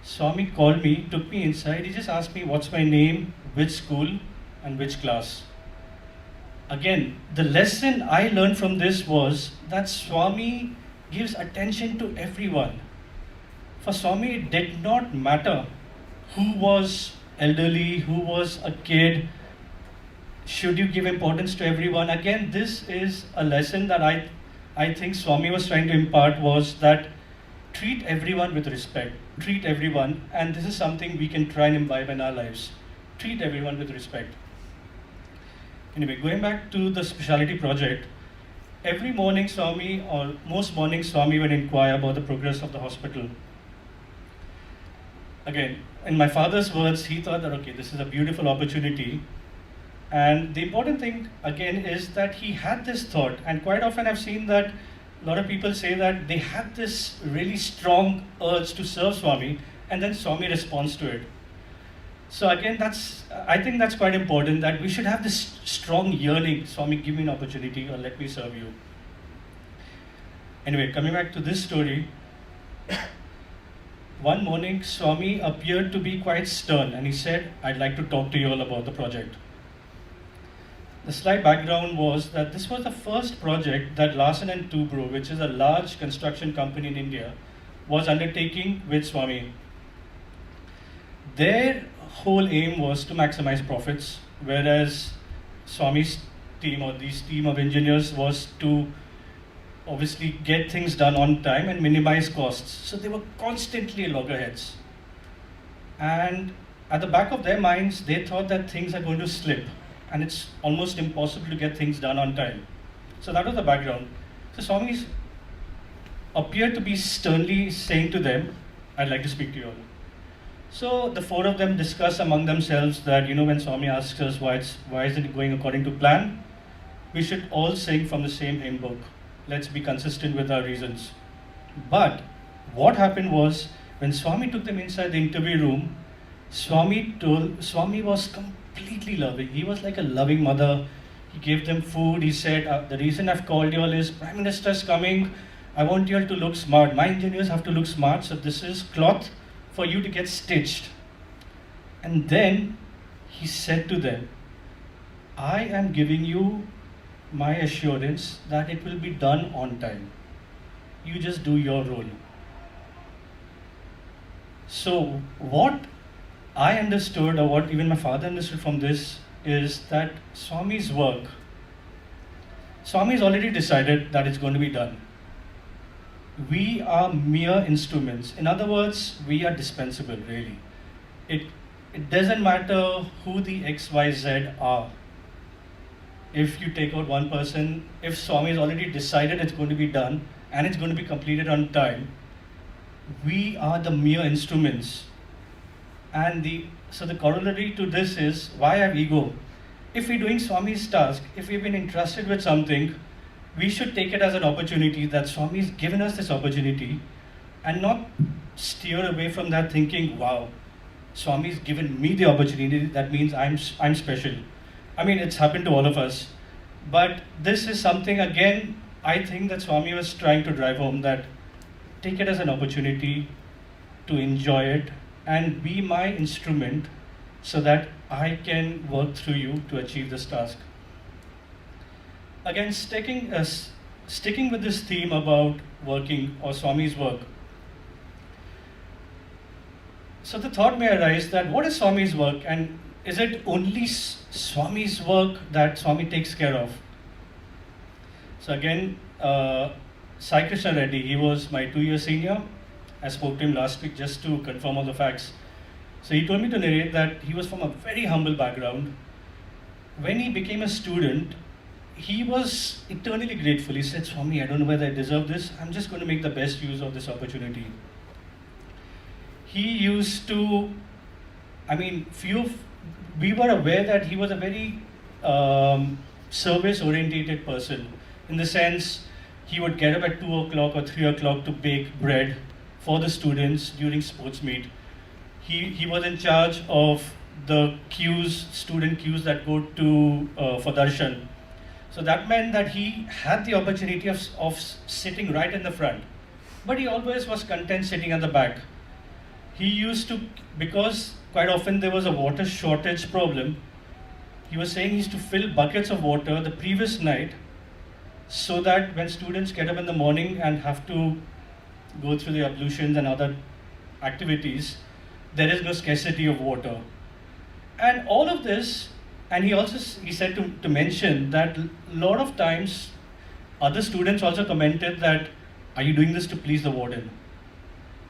Swami called me, took me inside, he just asked me what's my name, which school, and which class. Again, the lesson I learned from this was that Swami gives attention to everyone. For Swami, it did not matter who was elderly, who was a kid. Should you give importance to everyone? Again, this is a lesson that I think Swami was trying to impart, was that treat everyone with respect. Treat everyone, and this is something we can try and imbibe in our lives. Treat everyone with respect. Anyway, going back to the specialty project, every morning Swami, or most mornings Swami would inquire about the progress of the hospital. Again, in my father's words, he thought that, okay, this is a beautiful opportunity. And the important thing, again, is that he had this thought. And quite often I've seen that a lot of people say that they had this really strong urge to serve Swami, and then Swami responds to it. So again, I think that's quite important, that we should have this strong yearning, Swami, give me an opportunity, or let me serve you. Anyway, coming back to this story, one morning Swami appeared to be quite stern, and he said, I'd like to talk to you all about the project. The slight background was that this was the first project that Larsen & Toubro, which is a large construction company in India, was undertaking with Swami. Their whole aim was to maximize profits, whereas Swami's team, or this team of engineers, was to obviously get things done on time and minimize costs. So they were constantly loggerheads. And at the back of their minds, they thought that things are going to slip, and it's almost impossible to get things done on time. So that was the background. So Swami appeared to be sternly saying to them, I'd like to speak to you all. So the four of them discuss among themselves that, when Swami asks us why isn't it going according to plan, we should all sing from the same hymn book. Let's be consistent with our reasons. But what happened was, when Swami took them inside the interview room, Swami was completely loving. He was like a loving mother. He gave them food. He said, the reason I've called you all is Prime Minister's coming. I want you all to look smart. My engineers have to look smart. So this is cloth for you to get stitched. And then he said to them, I am giving you my assurance that it will be done on time. You just do your role. So what I understood, or what even my father understood from this, is that Swami's work, Swami's already decided that it's going to be done. We are mere instruments. In other words, we are dispensable, really. It doesn't matter who the XYZ are. If you take out one person, if Swami has already decided it's going to be done and it's going to be completed on time, we are the mere instruments. And so the corollary to this is, why have ego? If we're doing Swami's task, if we've been entrusted with something, we should take it as an opportunity that Swami's given us this opportunity, and not steer away from that thinking, wow, Swami's given me the opportunity, that means I'm special. I mean, it's happened to all of us. But this is something, again, I think that Swami was trying to drive home, that take it as an opportunity to enjoy it and be my instrument so that I can work through you to achieve this task. Again, sticking with this theme about working or Swami's work. So the thought may arise that what is Swami's work, and is it only Swami's work that Swami takes care of? So again, Sai Krishna Reddy, he was my 2-year senior. I spoke to him last week just to confirm all the facts. So he told me to narrate that he was from a very humble background. When he became a student, he was eternally grateful. He said, Swami, I don't know whether I deserve this. I'm just going to make the best use of this opportunity. He used to, we were aware that he was a very service-orientated person. In the sense, he would get up at 2 o'clock or 3 o'clock to bake bread for the students during sports meet. He was in charge of the queues, student queues that go to for darshan. So that meant that he had the opportunity of sitting right in the front, but he always was content sitting at the back. He used to, because quite often there was a water shortage problem, he was saying he used to fill buckets of water the previous night so that when students get up in the morning and have to go through the ablutions and other activities, there is no scarcity of water. And all of this, and he said to mention that a lot of times other students also commented that, are you doing this to please the warden?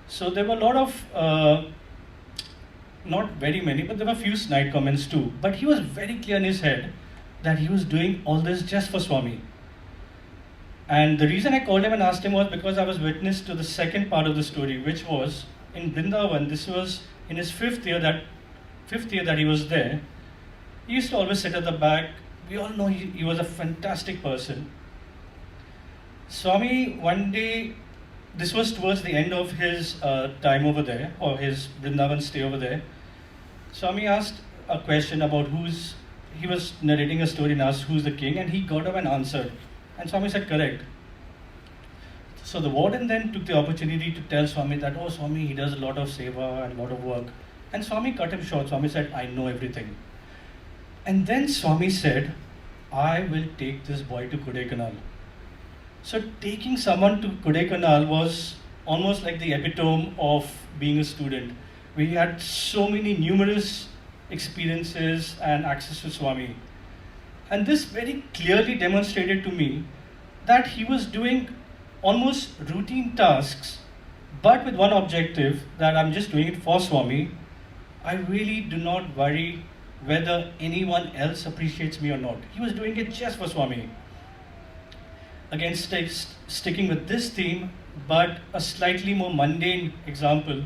So there were a lot of, not very many, but there were a few snide comments too. But he was very clear in his head that he was doing all this just for Swami. And the reason I called him and asked him was because I was witness to the second part of the story, which was in Vrindavan. This was in his fifth year that he was there. He used to always sit at the back. We all know he was a fantastic person. Swami, one day, this was towards the end of his time over there, or his Vrindavan stay over there. Swami asked a question about he was narrating a story and asked who's the king, and he got up and answered. And Swami said, correct. So the warden then took the opportunity to tell Swami that, oh Swami, he does a lot of seva and a lot of work. And Swami cut him short. Swami said, I know everything. And then Swami said, I will take this boy to Kodaikanal. So taking someone to Kodaikanal was almost like the epitome of being a student. We had so many numerous experiences and access to Swami. And this very clearly demonstrated to me that he was doing almost routine tasks, but with one objective, that I'm just doing it for Swami. I really do not worry whether anyone else appreciates me or not. He was doing it just for Swami. Again, sticking with this theme, but a slightly more mundane example.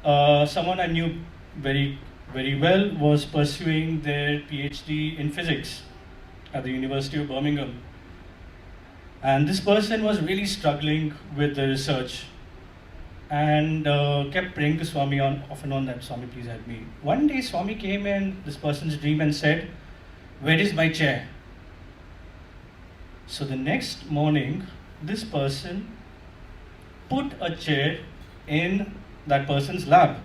someone I knew very, very well was pursuing their PhD in physics at the University of Birmingham. And this person was really struggling with the research and kept praying to Swami off and on that, Swami, please help me. One day, Swami came in this person's dream and said, "Where is my chair?" So the next morning, this person put a chair in that person's lab.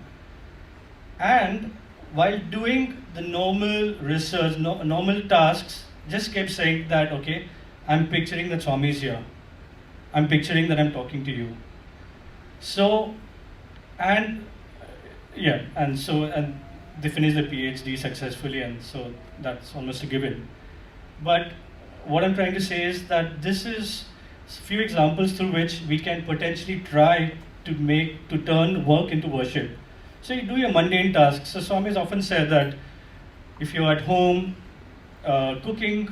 And while doing the normal research, normal tasks, just kept saying that, okay, I'm picturing that Swami is here. I'm picturing that I'm talking to you. So, and yeah, and they finished the PhD successfully, and so that's almost a given. But what I'm trying to say is that this is a few examples through which we can potentially try to turn work into worship. So you do your mundane tasks. So Swami has often said that if you're at home cooking,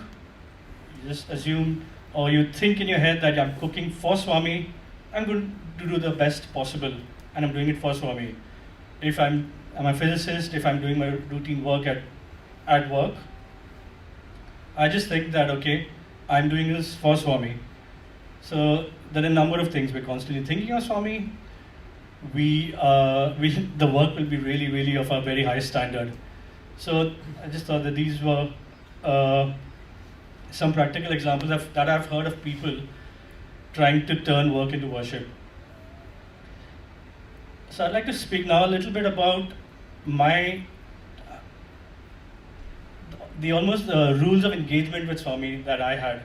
you just assume or you think in your head that I'm cooking for Swami, I'm going to do the best possible and I'm doing it for Swami. If I'm a physicist, if I'm doing my routine work at work, I just think that, okay, I'm doing this for Swami. So there are a number of things we're constantly thinking of Swami. The work will be really, really of a very high standard. So I just thought that these were some practical examples that I've heard of people trying to turn work into worship. So I'd like to speak now a little bit about the almost rules of engagement with Swami that I had.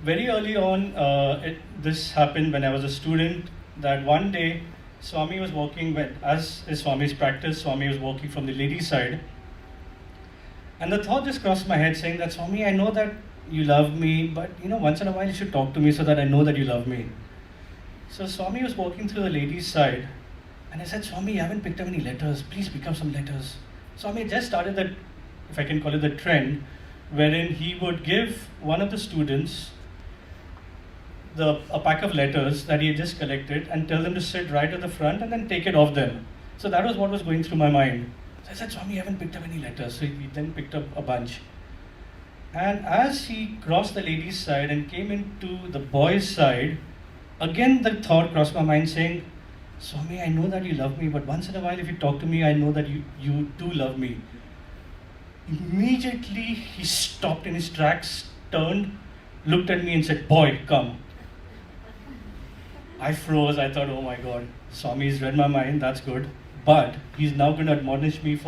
Very early on, this happened when I was a student, that one day Swami was walking, as is Swami's practice, Swami was walking from the ladies' side. And the thought just crossed my head saying that, Swami, I know that you love me, but once in a while you should talk to me so that I know that you love me. So Swami was walking through the ladies' side, and I said, Swami, you haven't picked up any letters, please pick up some letters. Swami just started that, if I can call it the trend, wherein he would give one of the students a pack of letters that he had just collected and tell them to sit right at the front and then take it off them. So that was what was going through my mind. So I said, Swami, you haven't picked up any letters. So he then picked up a bunch. And as he crossed the ladies' side and came into the boys' side, again the thought crossed my mind saying, Swami, I know that you love me, but once in a while if you talk to me, I know that you do love me. Immediately he stopped in his tracks, turned, looked at me and said, boy, come. I froze. I thought, oh my God, Swami's read my mind, that's good. But he's now going to admonish me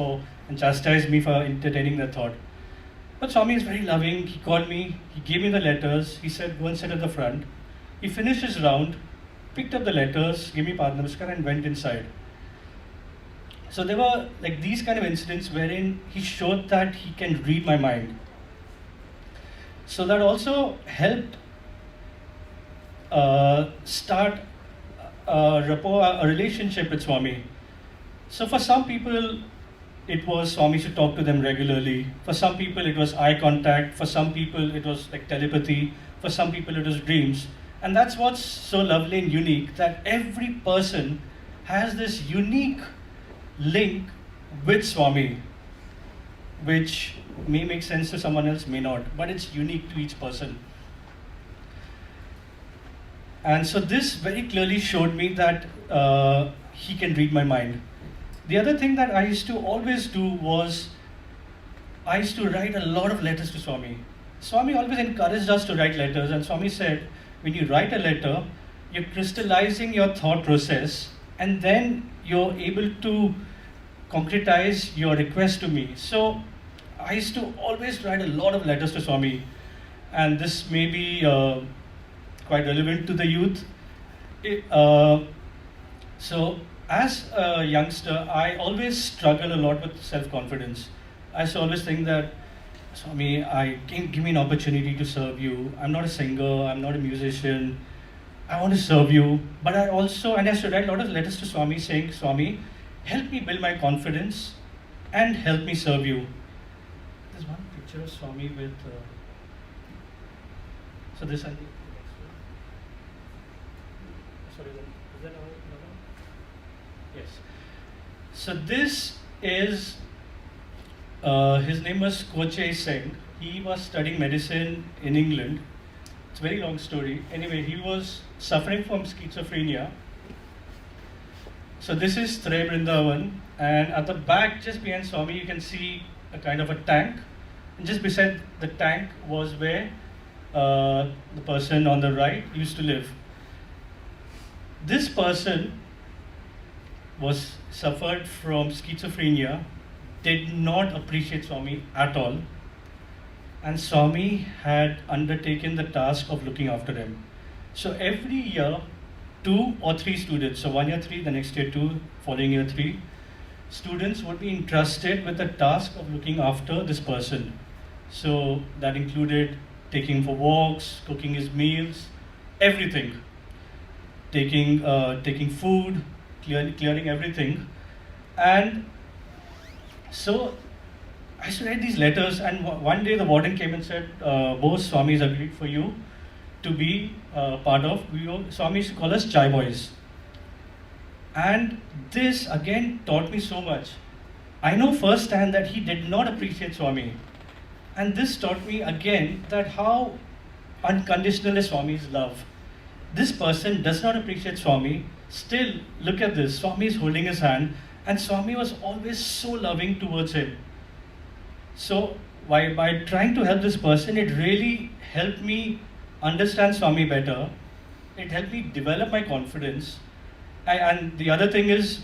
and chastise me for entertaining that thought. But Swami is very loving. He called me, he gave me the letters. He said, go and sit at the front. He finished his round, picked up the letters, gave me Pad Namaskar and went inside. So there were like these kind of incidents wherein he showed that he can read my mind. So that also helped start a relationship with Swami. So for some people, it was Swami should talk to them regularly. For some people, it was eye contact. For some people, it was like telepathy. For some people, it was dreams. And that's what's so lovely and unique, that every person has this unique link with Swami, which may make sense to someone else, may not, but it's unique to each person. And so this very clearly showed me that he can read my mind. The other thing that I used to always do was, I used to write a lot of letters to Swami. Swami always encouraged us to write letters, and Swami said, when you write a letter, you're crystallizing your thought process, and then you're able to concretize your request to me. So I used to always write a lot of letters to Swami, and this may be quite relevant to the youth. So as a youngster, I always struggle a lot with self-confidence. I used to always think that, Swami, give me an opportunity to serve you. I'm not a singer, I'm not a musician. I want to serve you. But I used to write a lot of letters to Swami saying, Swami, help me build my confidence and help me serve you. There's one picture of Swami with, so this I think, sorry, is that another? Yes. So this is, his name was Koche Singh. He was studying medicine in England. It's a very long story. Anyway, he was suffering from schizophrenia. So this is Trey Brindavan, and at the back, just behind Swami, you can see a kind of a tank. And just beside the tank was where the person on the right used to live. This person was suffered from schizophrenia, did not appreciate Swami at all, and Swami had undertaken the task of looking after him. So every year, 2 or 3 students, so 1 year 3, the next year 2, following year 3, students would be entrusted with the task of looking after this person. So that included taking him for walks, cooking his meals, everything. Taking food, clearing everything. And so I used to write these letters, and one day the warden came and said, Bose, Swami has agreed for you to be part of, Swami used to call us Chai Boys. And this again taught me so much. I know firsthand that he did not appreciate Swami. And this taught me again that how unconditional is Swami's love. This person does not appreciate Swami. Still, look at this. Swami is holding his hand, and Swami was always so loving towards him. So, by trying to help this person, it really helped me understand Swami better. It helped me develop my confidence. And the other thing is,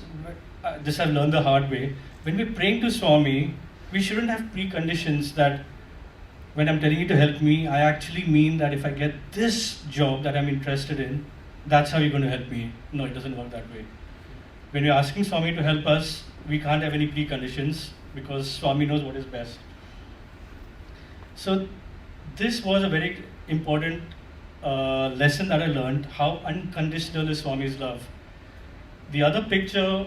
this I've learned the hard way. When we're praying to Swami, we shouldn't have preconditions that when I'm telling you to help me, I actually mean that if I get this job that I'm interested in, that's how you're going to help me. No, it doesn't work that way. When we're asking Swami to help us, we can't have any preconditions because Swami knows what is best. So this was a very important lesson that I learned, how unconditional is Swami's love. The other picture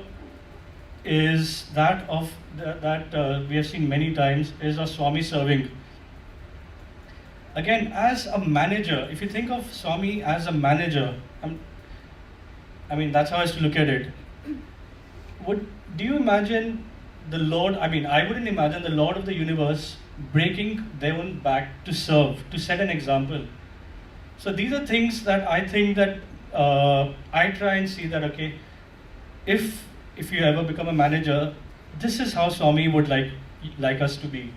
is that of that we have seen many times is of Swami serving. Again, as a manager, if you think of Swami as a manager, I mean, that's how I used to look at it. Do you imagine the Lord, I wouldn't imagine the Lord of the universe breaking their own back to serve, to set an example. So these are things that I think that I try and see that, okay, if you ever become a manager, this is how Swami would like us to be.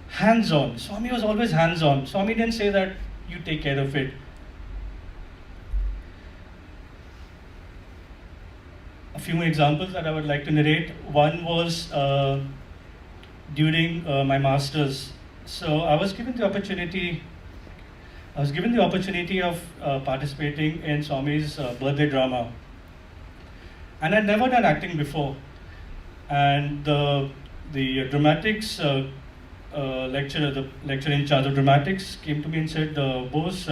Hands-on. Swami was always hands-on. Swami didn't say that you take care of it. A few examples that I would like to narrate. One was during my masters. So I was given the opportunity of participating in Swami's birthday drama. And I'd never done acting before. And the dramatics lecturer, the lecturer in charge of dramatics, came to me and said, Bose,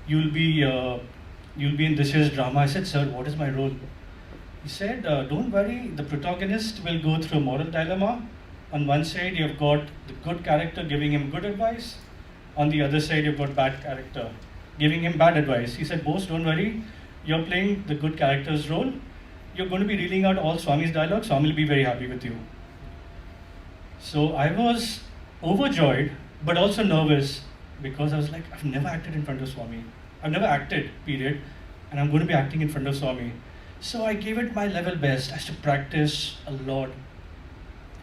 you'll be in this year's drama. I said, sir, what is my role? He said, don't worry, the protagonist will go through a moral dilemma. On one side, you've got the good character giving him good advice. On the other side, you've got bad character giving him bad advice. He said, Bose, don't worry, you're playing the good character's role. You're going to be reading out all Swami's dialogue. Swami will be very happy with you. So I was overjoyed, but also nervous, because I was like, I've never acted in front of Swami. I've never acted, period. And I'm going to be acting in front of Swami. So I gave it my level best. I had to practice a lot.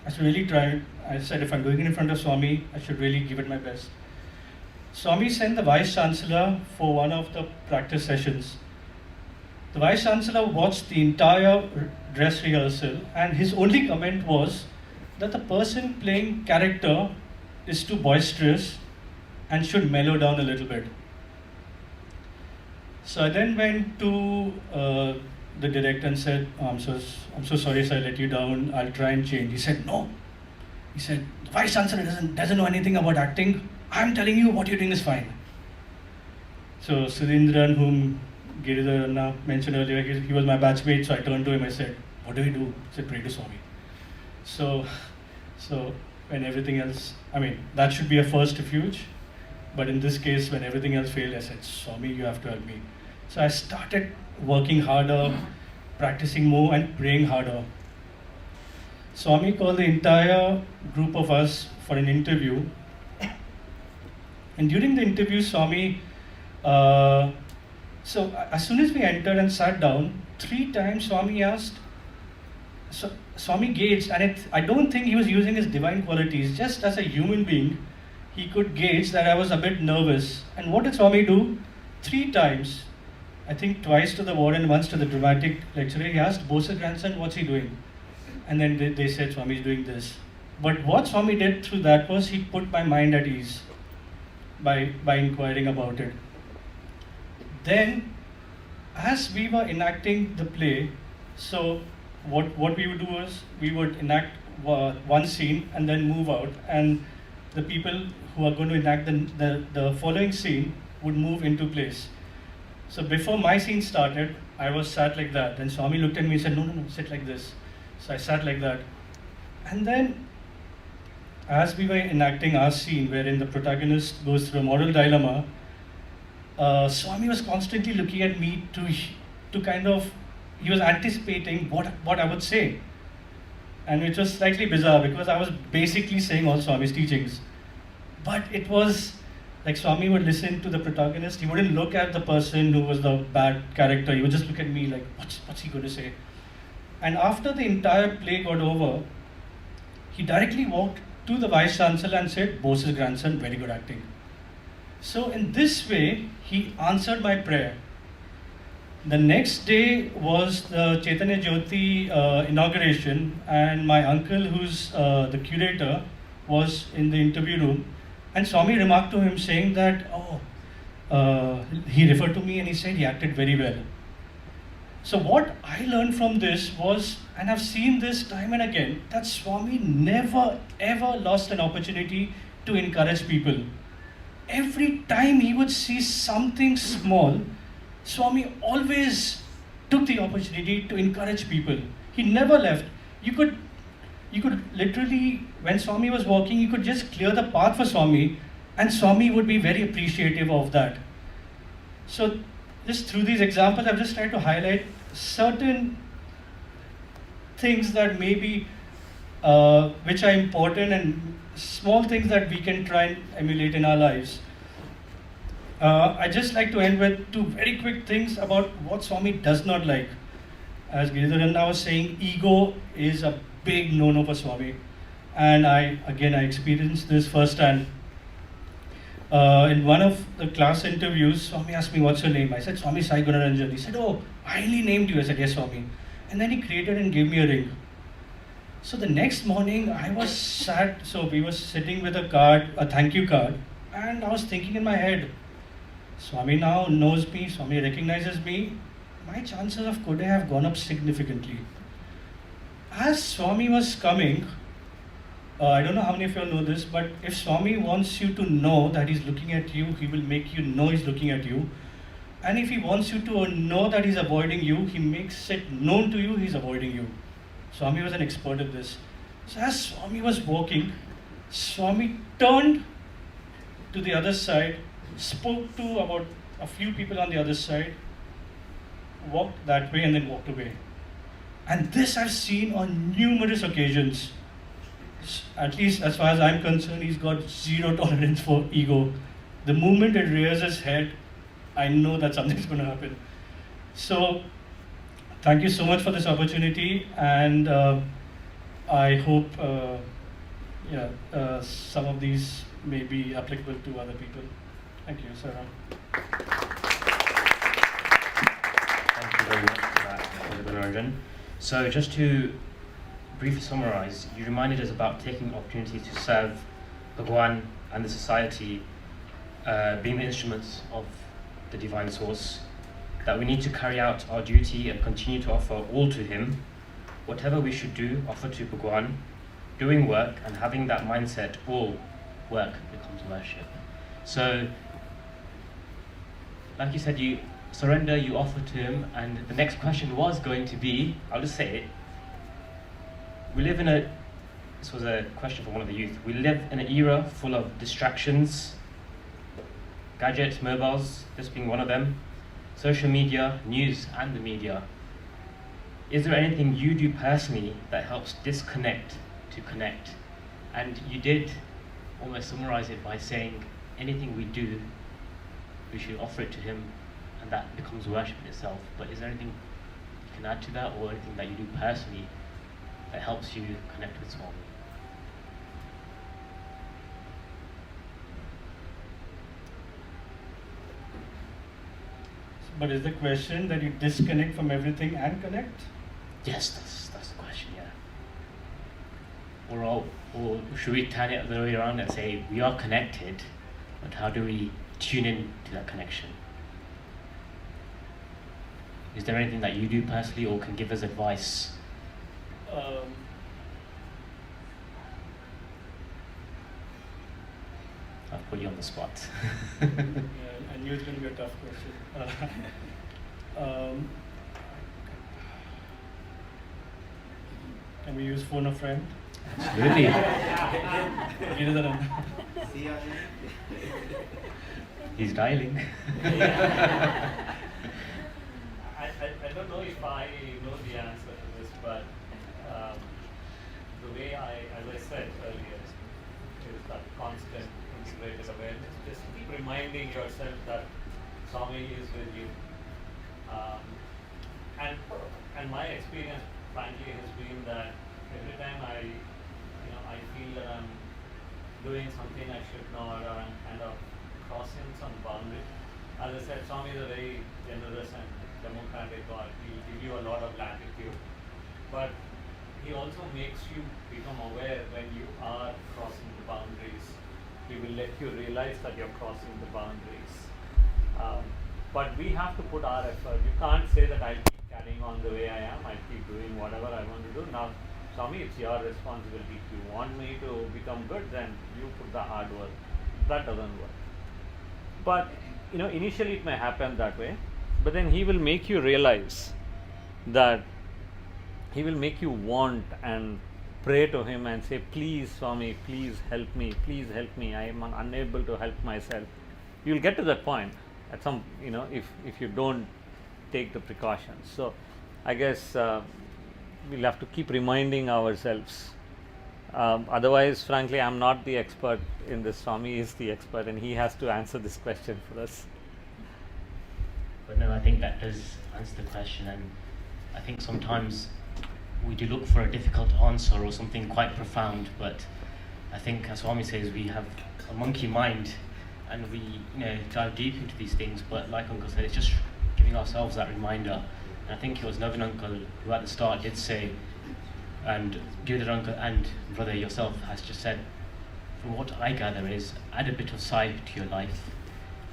I should really try. I said, if I'm doing it in front of Swami, I should really give it my best. Swami sent the Vice Chancellor for one of the practice sessions. The Vice Chancellor watched the entire dress rehearsal, and his only comment was that the person playing character is too boisterous and should mellow down a little bit. So I then went to the director and said, I'm so sorry, sir, I let you down. I'll try and change. He said, no. He said, the Vice Chancellor doesn't know anything about acting. I'm telling you, what you're doing is fine. So Sudhindran, whom Giridhar mentioned earlier, he was my batchmate, so I turned to him, I said, what do we do? He said, pray to Swami. So when everything else, that should be a first refuge, but in this case, when everything else failed, I said, Swami, you have to help me. So I started working harder, practicing more and praying harder. Swami called the entire group of us for an interview. And during the interview, Swami, so as soon as we entered and sat down, 3 times Swami asked, Swami gauged, and I don't think he was using his divine qualities, just as a human being, he could gauge that I was a bit nervous. And what did Swami do? 3 times, I think twice to the warden, once to the dramatic lecturer, he asked, Bose grandson, what's he doing? And then they said, Swami is doing this. But what Swami did through that was he put my mind at ease by inquiring about it. Then, as we were enacting the play, so what we would do was we would enact one scene and then move out, and the people who are going to enact the following scene would move into place. So before my scene started, I was sat like that. Then Swami looked at me and said, no, sit like this. So I sat like that. And then, as we were enacting our scene, wherein the protagonist goes through a moral dilemma, Swami was constantly looking at me to kind of, he was anticipating what I would say. And which was slightly bizarre because I was basically saying all Swami's teachings. But it was like Swami would listen to the protagonist. He wouldn't look at the person who was the bad character. He would just look at me like, what's he going to say? And after the entire play got over, he directly walked to the Vice Chancellor and said, Bose's grandson, very good acting. So in this way, he answered my prayer. The next day was the Chaitanya Jyoti inauguration, and my uncle, who's the curator, was in the interview room. And Swami remarked to him saying that, he referred to me and he said he acted very well. So what I learned from this was, and I've seen this time and again, that Swami never ever lost an opportunity to encourage people. Every time he would see something small, Swami always took the opportunity to encourage people. He never left. You could literally, when Swami was walking, you could just clear the path for Swami, and Swami would be very appreciative of that. So just through these examples, I've just tried to highlight certain things that maybe which are important and small things that we can try and emulate in our lives. I just like to end with 2 very quick things about what Swami does not like. As Giridharanna was saying, ego is a big no-no for Swami. And I experienced this firsthand. In one of the class interviews, Swami asked me, what's your name? I said, Swami Sai Gunaranjan. He said, oh, I only named you. I said, yes, Swami. And then he created and gave me a ring. So the next morning, I was sad. So we were sitting with a thank you card. And I was thinking in my head, Swami now knows me, Swami recognizes me. My chances of Koday have gone up significantly. As Swami was coming, I don't know how many of you all know this, but if Swami wants you to know that he's looking at you, he will make you know he's looking at you. And if he wants you to know that he's avoiding you, he makes it known to you he's avoiding you. Swami was an expert at this. So as Swami was walking, Swami turned to the other side, spoke to about a few people on the other side, walked that way and then walked away. And this I've seen on numerous occasions. At least as far as I'm concerned, he's got zero tolerance for ego. The moment it rears its head, I know that something's going to happen. So, thank you so much for this opportunity, and I hope some of these may be applicable to other people. Thank you, Sarah. Thank you very much for that, Gunaranjan. So just to briefly summarize, you reminded us about taking opportunities to serve Bhagwan and the society, being the instruments of the divine source, that we need to carry out our duty and continue to offer all to him. Whatever we should do, offer to Bhagwan, doing work and having that mindset, all work becomes worship. So, like you said, you surrender, you offer to him, and the next question was going to be, I'll just say it, this was a question from one of the youth, we live in an era full of distractions, gadgets, mobiles, this being one of them, social media, news and the media. is there anything you do personally that helps disconnect to connect? And you did almost summarize it by saying anything we do, we should offer it to him, and that becomes worship in itself. But is there anything you can add to that, or anything that you do personally that helps you connect with Swami? But is the question that you disconnect from everything and connect? Yes, that's the question, yeah. Or should we turn it the other way around and say we are connected, but how do we tune in to that connection? Is there anything that you do personally or can give us advice? I've put you on the spot. Yeah, I knew it's going to be a tough question. Can we use phone a friend? Absolutely. Giridharan. He's dialing. I don't know if I know the answer to this, but the way as I said earlier, is that constant integrated awareness. Just keep reminding yourself that Swami is with you. And my experience, frankly, has been that every time I feel that I'm doing something I should not, or I'm kind of crossing some boundary. As I said, Swami is a very generous and democratic God. He will give you a lot of latitude, but he also makes you become aware when you are crossing the boundaries. He will let you realize that you're crossing the boundaries. But we have to put our effort. You can't say that I'll keep carrying on the way I am, I'll keep doing whatever I want to do. Now, Swami, it's your responsibility. If you want me to become good, then you put the hard work. That doesn't work. But initially it may happen that way, but then he will make you realize that he will make you want and pray to him and say, please Swami, please help me, I am unable to help myself. You'll get to that point at some, if you don't take the precautions. So I guess we'll have to keep reminding ourselves. Otherwise, frankly, I'm not the expert in this. Swami is the expert, and he has to answer this question for us. But no, I think that does answer the question, and I think sometimes we do look for a difficult answer or something quite profound, but I think, as Swami says, we have a monkey mind and we dive deep into these things, but like Uncle said, it's just giving ourselves that reminder. And I think it was Navin Uncle who at the start did say, and Girdhar Uncle and brother yourself has just said, from what I gather is add a bit of sai to your life.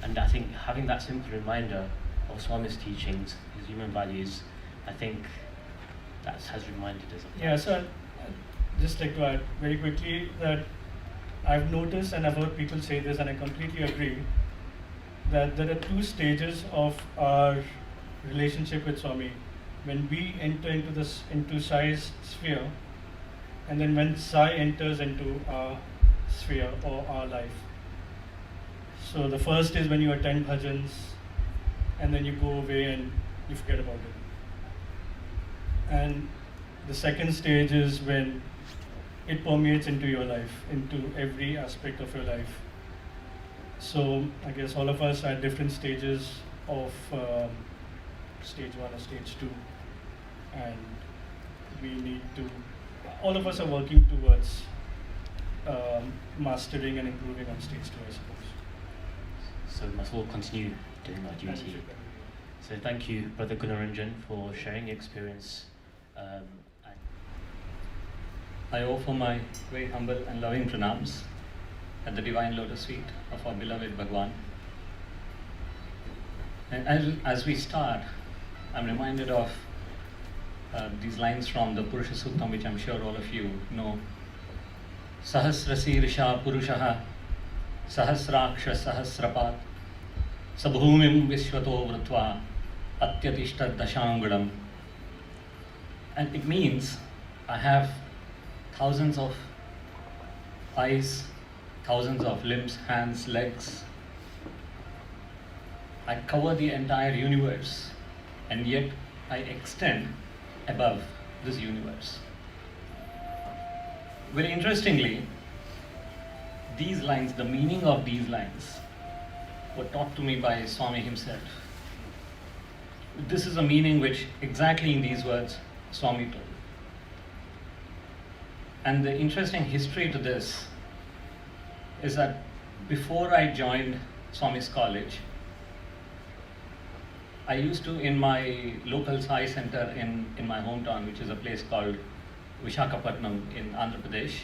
And I think having that simple reminder of Swami's teachings, his human values, I think that has reminded us of that. Yeah, so I'd just like to add very quickly that I've noticed and I've heard people say this, and I completely agree, that there are two stages of our relationship with Swami. When we enter into Sai's sphere, and then when Sai enters into our sphere or our life. So the first is when you attend bhajans, and then you go away and you forget about it. And the second stage is when it permeates into your life, into every aspect of your life. So I guess all of us are at different stages of stage 1 or stage 2, and we need to, all of us are working towards mastering and improving on stage 2, I suppose. So we must all continue doing our duty. So thank you, Brother Gunaranjan, for sharing your experience. I offer my very humble and loving pranams at the divine lotus feet of our beloved Bhagwan. And as we start, I'm reminded of these lines from the Purusha Suktam, which I'm sure all of you know. Sahasrasirsha Purushaha Sahasraksha Sahasrapat Sabhumim Vishwato Vritva Atyatishta Dashangulam. And it means I have thousands of eyes, thousands of limbs, hands, legs. I cover the entire universe, and yet I extend above this universe. Very interestingly, these lines, the meaning of these lines, were taught to me by Swami himself. This is a meaning which, exactly in these words, Swami told. And the interesting history to this is that before I joined Swami's college, I used to, in my local Sai center in my hometown, which is a place called Vishakhapatnam in Andhra Pradesh,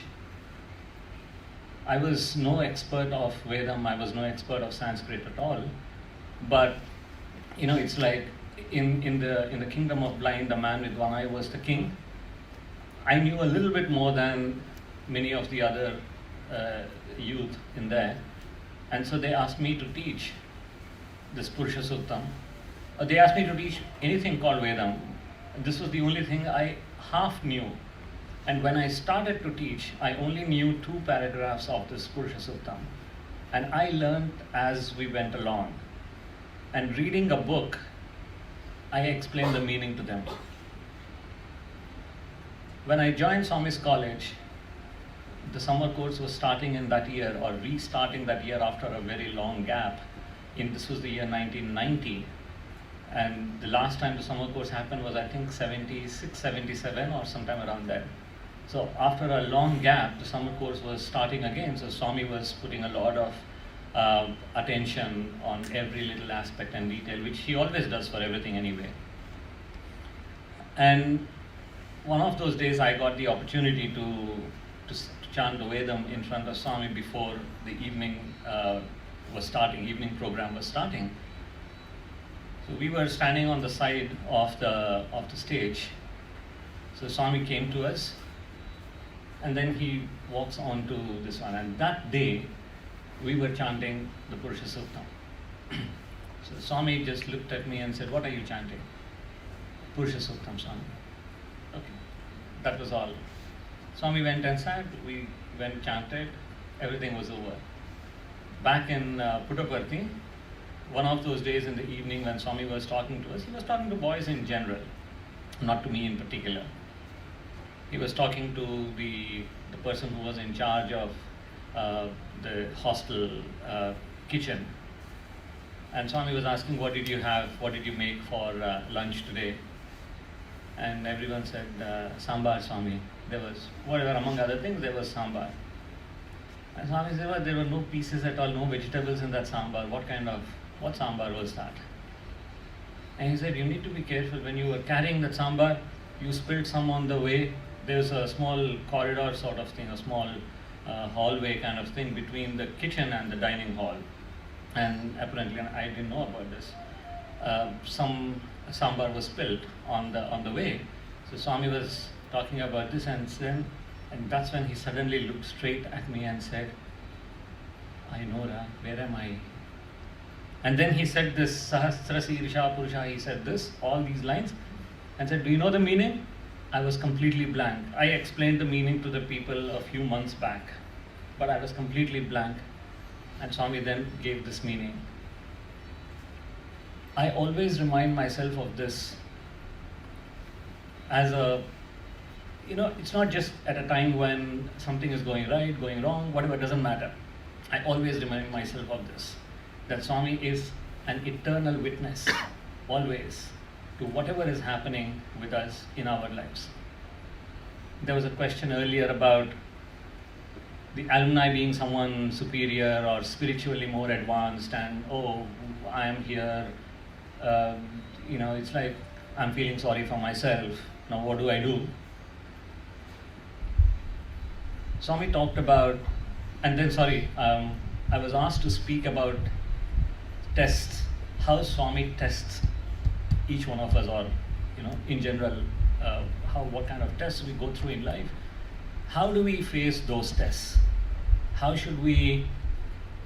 I was no expert of Vedam, I was no expert of Sanskrit at all, but it's like in the kingdom of blind, the man with one eye was the king. I knew a little bit more than many of the other youth in there, and so they asked me to teach this Purusha Suktam. They asked me to teach anything called Vedam. This was the only thing I half knew. And when I started to teach, I only knew 2 paragraphs of this Purusha Suktam. And I learned as we went along. And reading a book, I explained the meaning to them. When I joined Swami's college, the summer course was starting in that year, or restarting that year after a very long gap. This was the year 1990. And the last time the summer course happened was, I think, 76, 77 or sometime around then. So after a long gap, the summer course was starting again. So Swami was putting a lot of attention on every little aspect and detail, which he always does for everything anyway. And one of those days I got the opportunity to chant the Vedam in front of Swami before the evening evening program was starting. So we were standing on the side of the stage. So Swami came to us, and then he walks on to this one. And that day, we were chanting the Purusha Suktam. So Swami just looked at me and said, "What are you chanting?" "Purusha Suktam, Swami." Okay, that was all. Swami went and sat, we went chanted, everything was over. Back in Puttaparthi, one of those days in the evening when Swami was talking to us, he was talking to boys in general, not to me in particular. He was talking to the person who was in charge of the hostel kitchen. And Swami was asking, what did you have, what did you make for lunch today? And everyone said, sambar, Swami. There was, whatever, among other things, there was sambar. And Swami said, well, there were no pieces at all, no vegetables in that sambar. What sambar was that? And he said, you need to be careful. When you were carrying that sambar, you spilled some on the way. There's a small corridor sort of thing, a small hallway kind of thing between the kitchen and the dining hall. And apparently, I didn't know about this, some sambar was spilled on the way. So Swami was talking about this, and that's when he suddenly looked straight at me and said, I know, where am I? And then he said this, Sahasra Sirsha Purusha, he said this, all these lines, and said, do you know the meaning? I was completely blank. I explained the meaning to the people a few months back, but I was completely blank. And Swami then gave this meaning. I always remind myself of this as it's not just at a time when something is going right, going wrong, whatever, doesn't matter. I always remind myself of this, that Swami is an eternal witness, always, to whatever is happening with us in our lives. There was a question earlier about the alumni being someone superior or spiritually more advanced, and I am here, it's like I'm feeling sorry for myself. Now what do I do? Swami talked about, and then I was asked to speak about tests, how Swami tests each one of us, or in general, what kind of tests we go through in life. How do we face those tests? How should we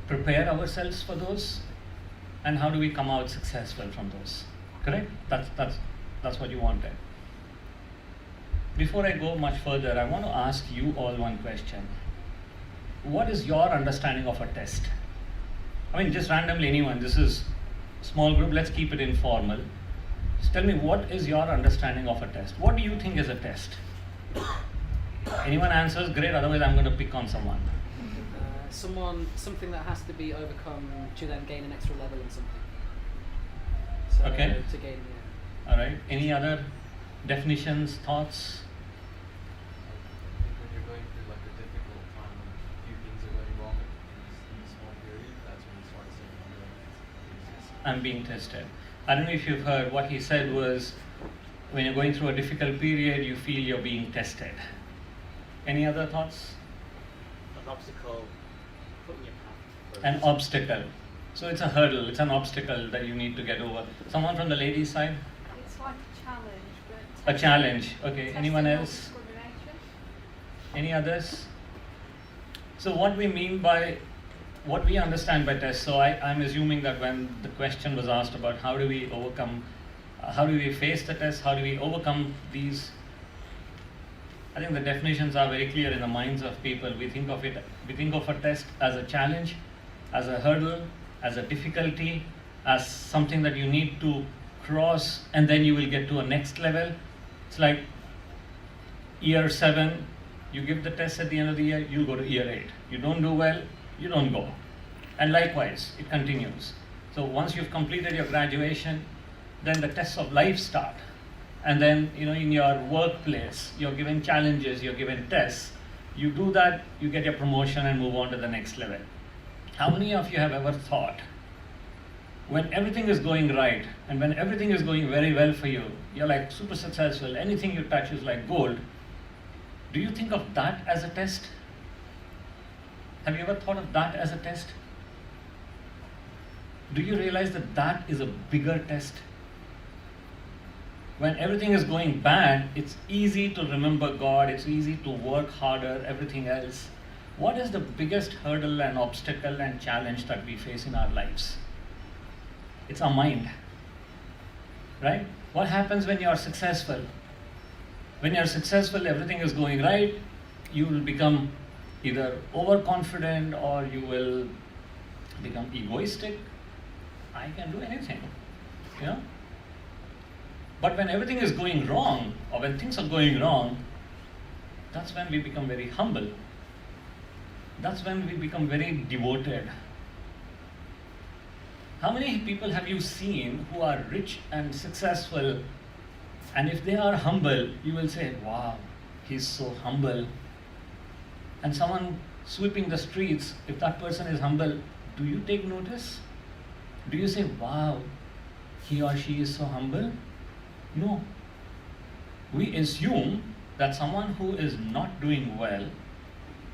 prepare ourselves for those? And how do we come out successful from those? Correct? That's what you wanted. Before I go much further, I want to ask you all one question. What is your understanding of a test? I mean, just randomly, anyone. This is a small group. Let's keep it informal. Just tell me, what is your understanding of a test? What do you think is a test? Anyone answers, great, otherwise I'm going to pick on someone. Something that has to be overcome to then gain an extra level in something. So Okay. To gain, yeah. Alright, any other definitions, thoughts? When you're going through like a difficult time when a few things are going wrong in a small period, that's when you start saying I'm being tested. I don't know if you've heard, what he said was, when you're going through a difficult period, you feel you're being tested. Any other thoughts? An obstacle put in your path. An obstacle. So it's a hurdle, it's an obstacle that you need to get over. Someone from the ladies' side? It's like a challenge, but A challenge. Okay, testing anyone or else? discrimination. Any others? So what we understand by test, so I'm assuming that when the question was asked about how do we overcome, how do we face the test, how do we overcome these, I think the definitions are very clear in the minds of people. We think of a test as a challenge, as a hurdle, as a difficulty, as something that you need to cross and then you will get to a next level. It's like year 7, you give the test at the end of the year, you go to year 8. You don't do well, you don't go. And likewise, it continues. So once you've completed your graduation, then the tests of life start. And then, in your workplace, you're given challenges, you're given tests. You do that, you get your promotion and move on to the next level. How many of you have ever thought, when everything is going right, and when everything is going very well for you, you're like super successful, anything you touch is like gold, do you think of that as a test? Have you ever thought of that as a test? Do you realize that that is a bigger test? When everything is going bad, it's easy to remember God, it's easy to work harder, everything else. What is the biggest hurdle and obstacle and challenge that we face in our lives? It's our mind, right? What happens when you are successful? When you are successful, everything is going right, you will become either overconfident or you will become egoistic. I can do anything, But when everything is going wrong, or when things are going wrong, that's when we become very humble. That's when we become very devoted. How many people have you seen who are rich and successful, and if they are humble, you will say, wow, he's so humble. And someone sweeping the streets, if that person is humble, do you take notice? Do you say, wow, he or she is so humble? No. We assume that someone who is not doing well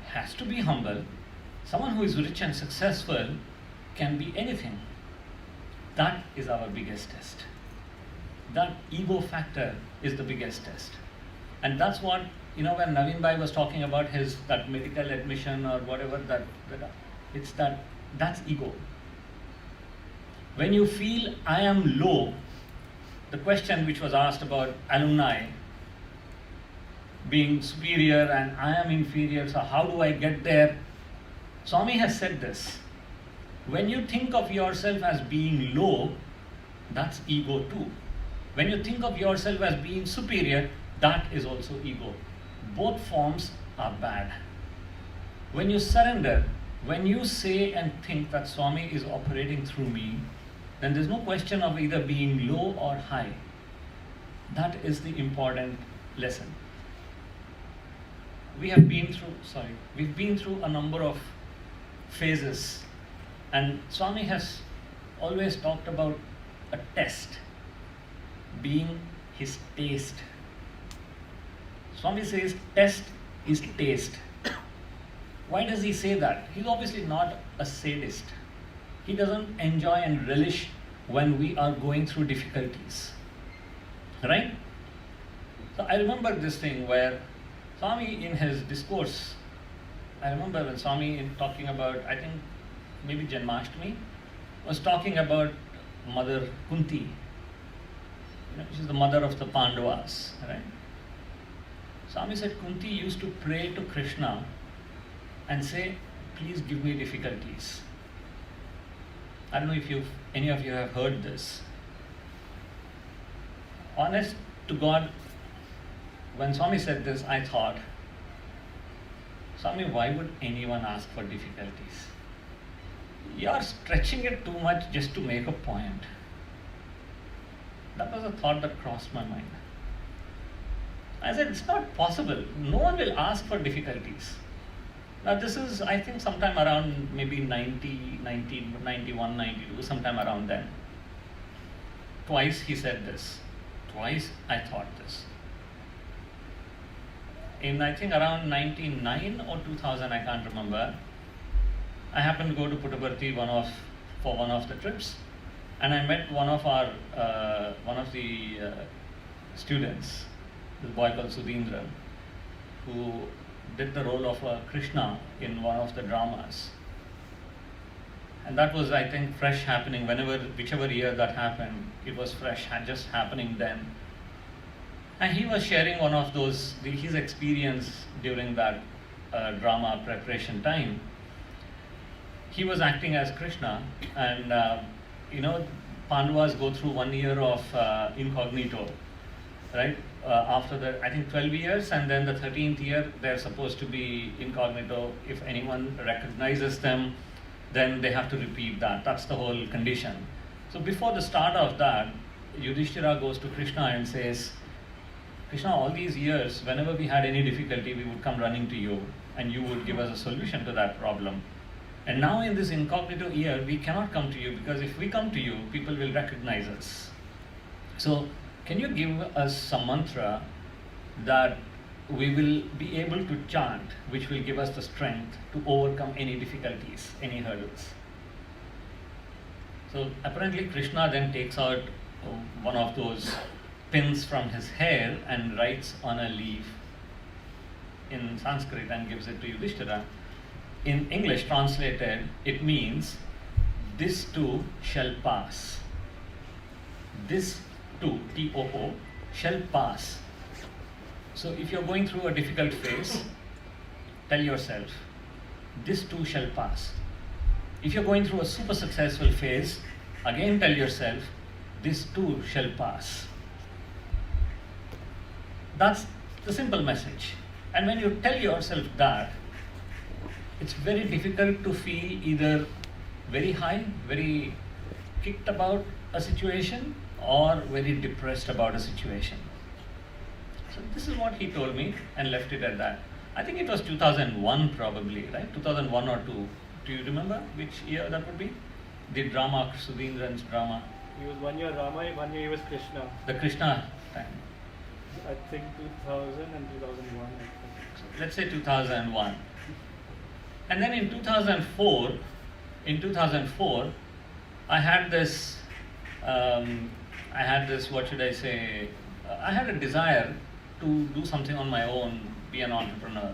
has to be humble. Someone who is rich and successful can be anything. That is our biggest test. That ego factor is the biggest test. And that's what, when Naveen Bhai was talking about that medical admission or whatever, that's ego. When you feel I am low, the question which was asked about alumni being superior and I am inferior, so how do I get there? Swami has said this. When you think of yourself as being low, that's ego too. When you think of yourself as being superior, that is also ego. Both forms are bad. When you surrender, when you say and think that Swami is operating through me, then there's no question of either being low or high. That is the important lesson. We've been through a number of phases, and Swami has always talked about a test being his taste. Swami says test is taste. Why does he say that? He's obviously not a sadist. He doesn't enjoy and relish when we are going through difficulties. Right? So I remember this thing where Swami in his discourse, I remember when Swami talking about, I think maybe Janmashtami, was talking about Mother Kunti. She's the mother of the Pandavas, right? Swami said Kunti used to pray to Krishna and say, please give me difficulties. I don't know if any of you have heard this. honest to God, when Swami said this, I thought, Swami, why would anyone ask for difficulties? You are stretching it too much just to make a point. That was a thought that crossed my mind. I said, it's not possible. No one will ask for difficulties. Now, this is, I think, sometime around maybe 91, 92, sometime around then. Twice he said this. Twice I thought this. In, I think, around 99 or 2000, I can't remember, I happened to go to Puttaparthi for one of the trips, and I met one of the students, this boy called Sudhindra, who did the role of Krishna in one of the dramas. And that was, I think, fresh happening whichever year that happened, it was fresh, just happening then. And he was sharing one of those, his experience during that drama preparation time. He was acting as Krishna, and Pandavas go through 1 year of incognito, right? After the, I think, 12 years, and then the 13th year, they're supposed to be incognito. If anyone recognizes them, then they have to repeat that. That's the whole condition. So before the start of that, Yudhishthira goes to Krishna and says, Krishna, all these years, whenever we had any difficulty, we would come running to you, and you would give us a solution to that problem. And now in this incognito year, we cannot come to you, because if we come to you, people will recognize us. So can you give us some mantra that we will be able to chant, which will give us the strength to overcome any difficulties, any hurdles? So apparently Krishna then takes out one of those pins from his hair and writes on a leaf in Sanskrit and gives it to Yudhishthira. In English translated, it means, this too shall pass. This too, T-O-O, shall pass. So if you're going through a difficult phase, tell yourself, this too shall pass. If you're going through a super successful phase, again tell yourself, this too shall pass. That's the simple message. And when you tell yourself that, it's very difficult to feel either very high, very kicked about a situation, or very depressed about a situation. So this is what he told me, and left it at that. I think it was 2001 probably, right? 2001 or 2. Do you remember which year that would be? The drama, Sudhindran's drama. He was 1 year Rama, 1 year he was Krishna. The Krishna time. I think 2000 and 2001. I think. So let's say 2001. And then in 2004, I had this, what should I say, I had a desire to do something on my own, be an entrepreneur.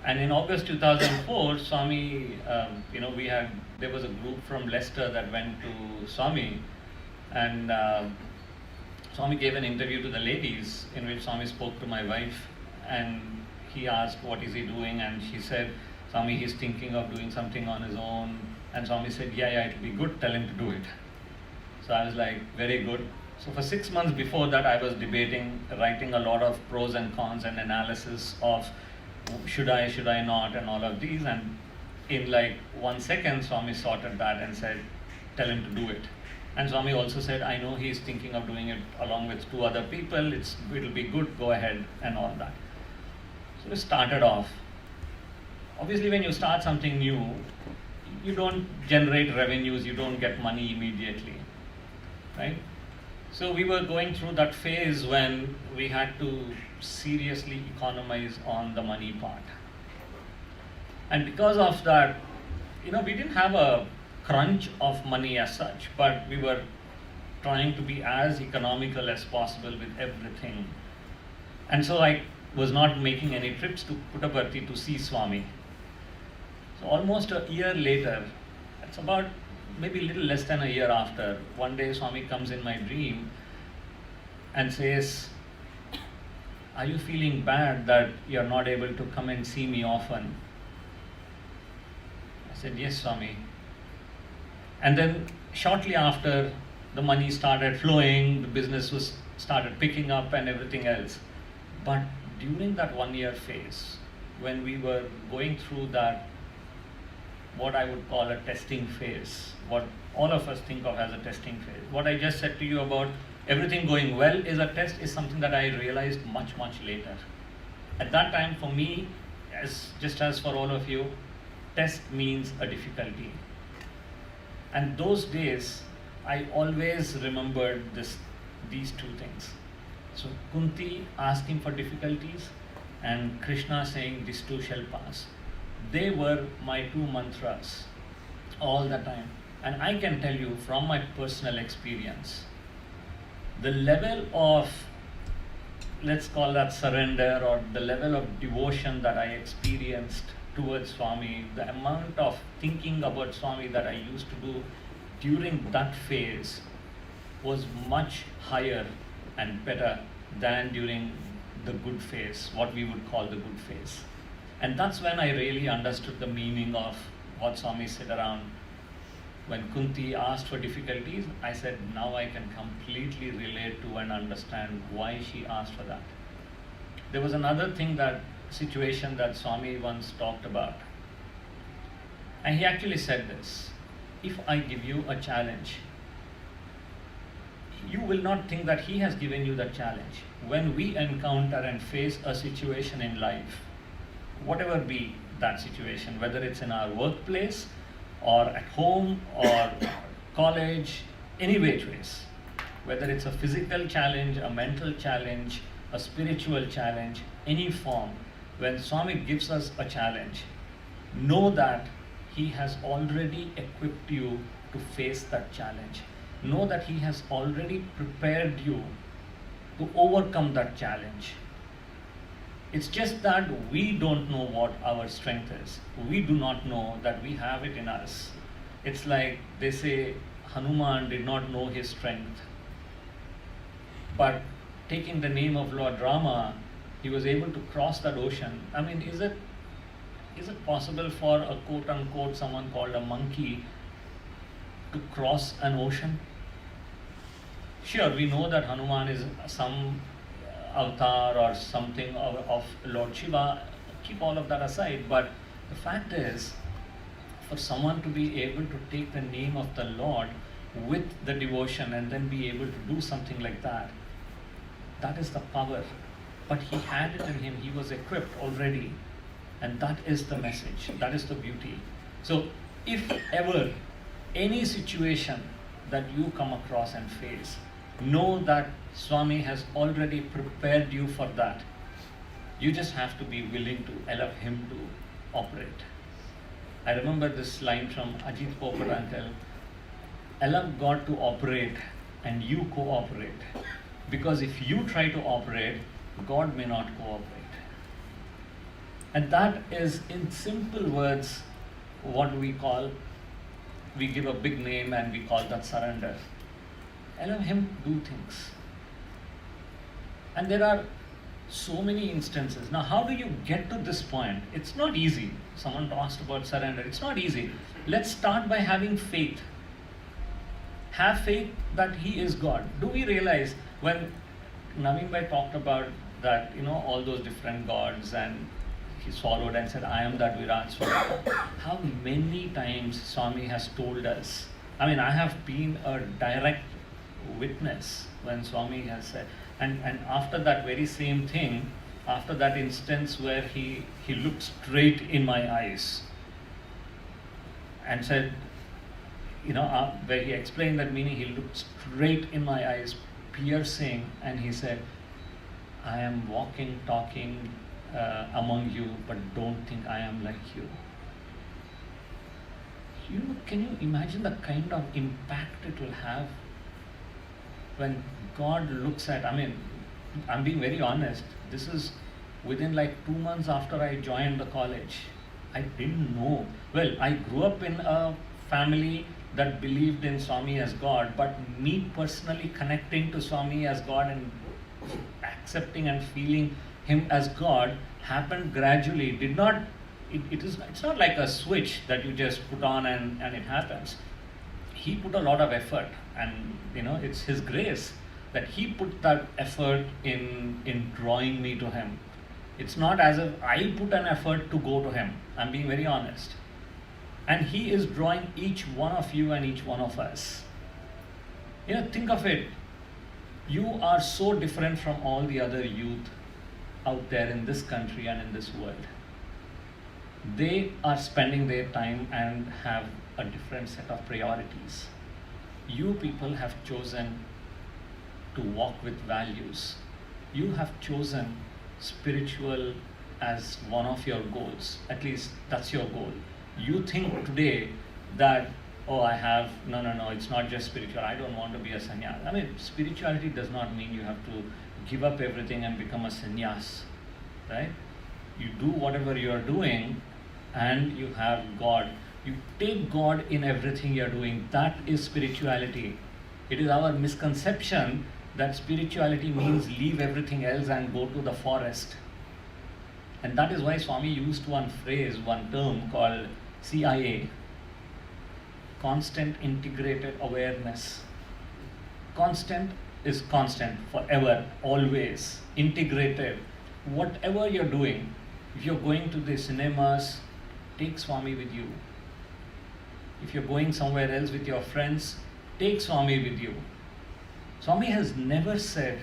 And in August 2004, Swami, there was a group from Leicester that went to Swami, and Swami gave an interview to the ladies in which Swami spoke to my wife, and he asked what is he doing, and she said, Swami, he's thinking of doing something on his own. And Swami said, yeah, it'll be good, tell him to do it. So I was like, very good. So for 6 months before that, I was debating, writing a lot of pros and cons and analysis of should I not, and all of these. And in like 1 second, Swami sorted that and said, tell him to do it. And Swami also said, I know he's thinking of doing it along with 2 other people. It'll be good, go ahead, and all that. So we started off. Obviously, when you start something new, you don't generate revenues, you don't get money immediately, right? So we were going through that phase when we had to seriously economize on the money part. And because of that, we didn't have a crunch of money as such, but we were trying to be as economical as possible with everything. And so I was not making any trips to Puttaparthi to see Swami. So almost a year later, it's about maybe a little less than a year after, one day Swami comes in my dream and says, are you feeling bad that you're not able to come and see me often? I said, yes, Swami. And then shortly after, the money started flowing, the business was started picking up and everything else. But during that 1 year phase, when we were going through that, what I would call a testing phase, what all of us think of as a testing phase, what I just said to you about everything going well is a test is something that I realized much, much later. At that time, for me, just as for all of you, test means a difficulty. And those days, I always remembered these two things. So Kunti asking for difficulties and Krishna saying, "This too shall pass." They were my two mantras all the time. And I can tell you from my personal experience, the level of, let's call that surrender, or the level of devotion that I experienced towards Swami, the amount of thinking about Swami that I used to do during that phase was much higher and better than during the good phase, what we would call the good phase. And that's when I really understood the meaning of what Swami said around when Kunti asked for difficulties. I said, now I can completely relate to and understand why she asked for that. There was another situation that Swami once talked about. And he actually said this: if I give you a challenge, you will not think that he has given you the challenge. When we encounter and face a situation in life, whatever be that situation, whether it's in our workplace or at home or college, any which ways, whether it's a physical challenge, a mental challenge, a spiritual challenge, any form, when Swami gives us a challenge, know that he has already equipped you to face that challenge. Know that he has already prepared you to overcome that challenge. It's just that we don't know what our strength is. We do not know that we have it in us. It's like they say Hanuman did not know his strength, but taking the name of Lord Rama, he was able to cross that ocean. I mean, is it possible for a quote unquote someone called a monkey to cross an ocean? Sure, we know that Hanuman is some avatar or something of Lord Shiva. Keep all of that aside, but the fact is, for someone to be able to take the name of the Lord with the devotion and then be able to do something like that, that is the power. But he had it in him, he was equipped already. And that is the message, that is the beauty. So if ever any situation that you come across and face, know that Swami has already prepared you for that. You just have to be willing to allow him to operate. I remember this line from Ajit Poparankel: allow God to operate and you cooperate. Because if you try to operate, God may not cooperate. And that is, in simple words, what we give a big name and we call that surrender. Allow him to do things. And there are so many instances. Now, how do you get to this point? It's not easy. Someone asked about surrender. It's not easy. Let's start by having faith. Have faith that he is God. Do we realize when Naveen Bhai talked about that, all those different gods, and he swallowed and said, I am that Virat Swarupa. How many times Swami has told us? I mean, I have been a direct witness when Swami has said, and after that very same thing, after that instance where he looked straight in my eyes and said, where he explained that meaning, he looked straight in my eyes, piercing, and he said, I am walking, talking among you, but don't think I am like you. Can you imagine the kind of impact it will have when God looks at, I'm being very honest, this is within like 2 months after I joined the college. I didn't know. Well, I grew up in a family that believed in Swami as God, but me personally connecting to Swami as God and accepting and feeling him as God happened gradually. It's not like a switch that you just put on and it happens. He put a lot of effort. and it's His grace that He put that effort in drawing me to Him. It's not as if I put an effort to go to Him. I'm being very honest. And He is drawing each one of you and each one of us. Think of it. You are so different from all the other youth out there in this country and in this world. They are spending their time and have a different set of priorities. You people have chosen to walk with values. You have chosen spiritual as one of your goals. At least that's your goal. You think today that, no, it's not just spiritual. I don't want to be a sannyas. I mean, spirituality does not mean you have to give up everything and become a sannyas, right? You do whatever you are doing and you have God. You take God in everything you are doing. That is spirituality. It is our misconception that spirituality means leave everything else and go to the forest. And that is why Swami used one phrase, one term called CIA, constant integrated awareness. Constant is constant, forever, always, integrated. Whatever you're doing, if you're going to the cinemas, take Swami with you. If you're going somewhere else with your friends, take Swami with you. Swami has never said,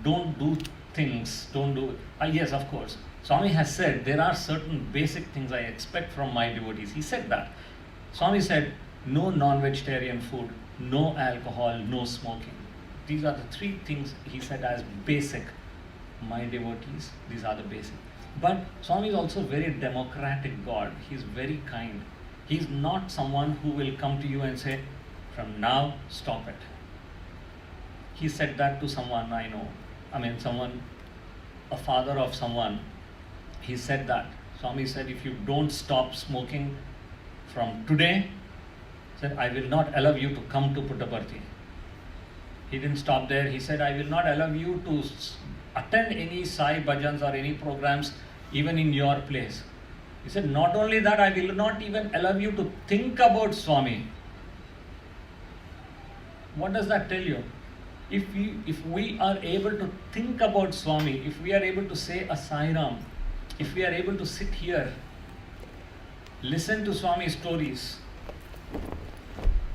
don't do things, don't do it. Yes, of course. Swami has said, there are certain basic things I expect from my devotees. He said that. Swami said, no non-vegetarian food, no alcohol, no smoking. These are the three things he said as basic. My devotees, these are the basic. But Swami is also very democratic God. He's very kind. He's not someone who will come to you and say, from now, stop it. He said that to someone I know. A father of someone. He said that. Swami said, if you don't stop smoking from today, said, I will not allow you to come to Puttaparthi. He didn't stop there. He said, I will not allow you to attend any Sai bhajans or any programs even in your place. He said, not only that, I will not even allow you to think about Swami. What does that tell you? If we are able to think about Swami, if we are able to say a Sai Ram, if we are able to sit here, listen to Swami's stories,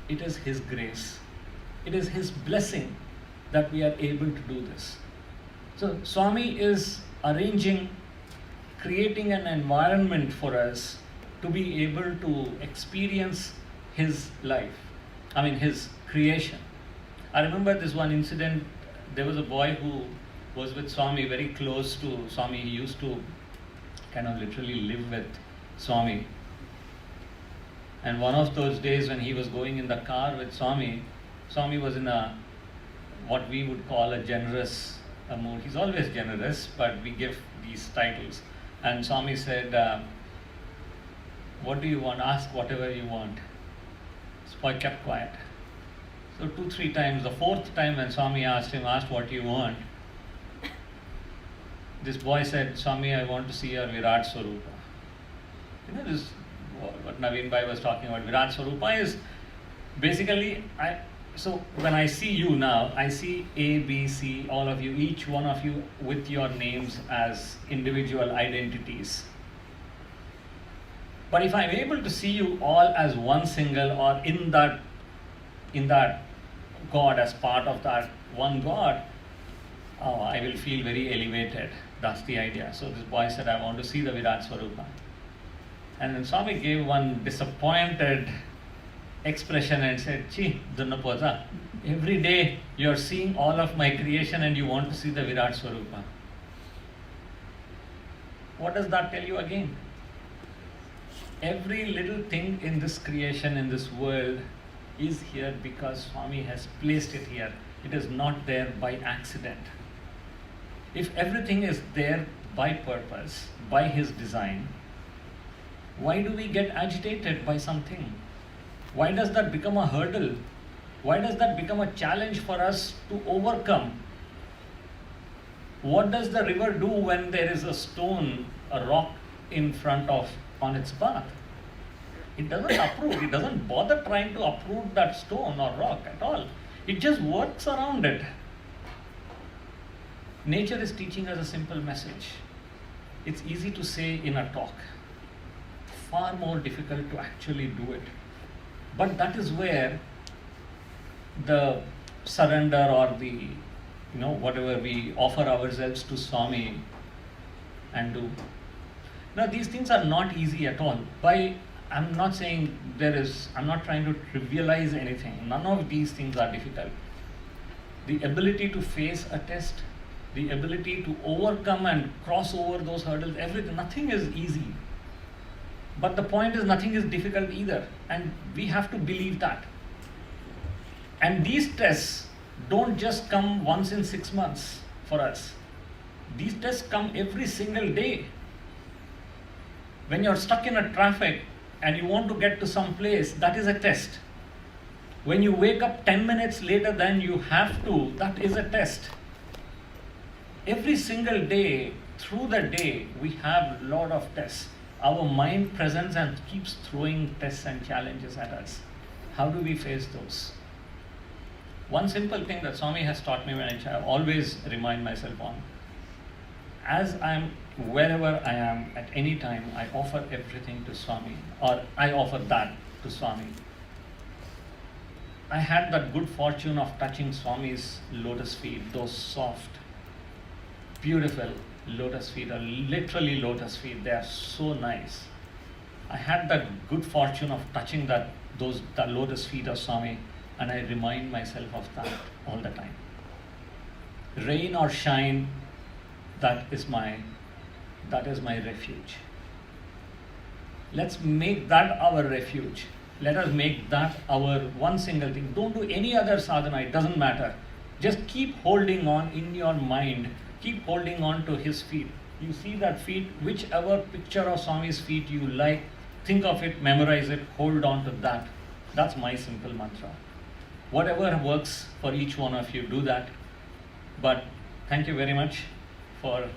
it is His grace. It is His blessing that we are able to do this. So Swami is creating an environment for us to be able to experience His life. His creation. I remember this one incident. There was a boy who was with Swami, very close to Swami. He used to kind of literally live with Swami. And one of those days when he was going in the car with Swami, Swami was in what we would call a generous mood. He's always generous, but we give these titles. And Swami said, what do you want? Ask whatever you want. This boy kept quiet. So 2-3 times, the fourth time when Swami asked what do you want? This boy said, Swami, I want to see your Virat Swarupa. This what Naveen Bhai was talking about. Virat Swarupa is basically, so when I see you now, I see A, B, C, all of you, each one of you with your names as individual identities. But if I'm able to see you all as one single or in that God, as part of that one God, I will feel very elevated. That's the idea. So this boy said, I want to see the Virat Swarupa. And then Swami gave one disappointed expression and said, Chi, Dunnapoza, every day you're seeing all of my creation and you want to see the Virat Swarupa. What does that tell you again? Every little thing in this creation, in this world, is here because Swami has placed it here. It is not there by accident. If everything is there by purpose, by His design, why do we get agitated by something? Why does that become a hurdle? Why does that become a challenge for us to overcome? What does the river do when there is a stone, a rock on its path? It doesn't uproot. It doesn't bother trying to uproot that stone or rock at all. It just works around it. Nature is teaching us a simple message. It's easy to say in a talk, far more difficult to actually do it. But that is where the surrender or the, whatever we offer ourselves to Swami and do. Now, these things are not easy at all. I'm not saying I'm not trying to trivialize anything. None of these things are difficult. The ability to face a test, the ability to overcome and cross over those hurdles, nothing is easy. But the point is, nothing is difficult either. And we have to believe that. And these tests don't just come once in 6 months for us. These tests come every single day. When you're stuck in a traffic and you want to get to some place, that is a test. When you wake up 10 minutes later than you have to, that is a test. Every single day, through the day, we have a lot of tests. Our mind presents and keeps throwing tests and challenges at us. How do we face those? One simple thing that Swami has taught me, when I always remind myself on, as I'm wherever I am at any time, I offer everything to Swami, or I offer that to Swami. I had that good fortune of touching Swami's lotus feet, those soft, beautiful lotus feet, are literally lotus feet. They are so nice. I had that good fortune of touching the lotus feet of Swami, and I remind myself of that all the time. Rain or shine, that is my refuge. Let's make that our refuge. Let us make that our one single thing. Don't do any other sadhana, it doesn't matter. Just keep holding on in your mind. Keep holding on to his feet. You see that feet, whichever picture of Swami's feet you like, think of it, memorize it, hold on to that. That's my simple mantra. Whatever works for each one of you, do that. But thank you very much for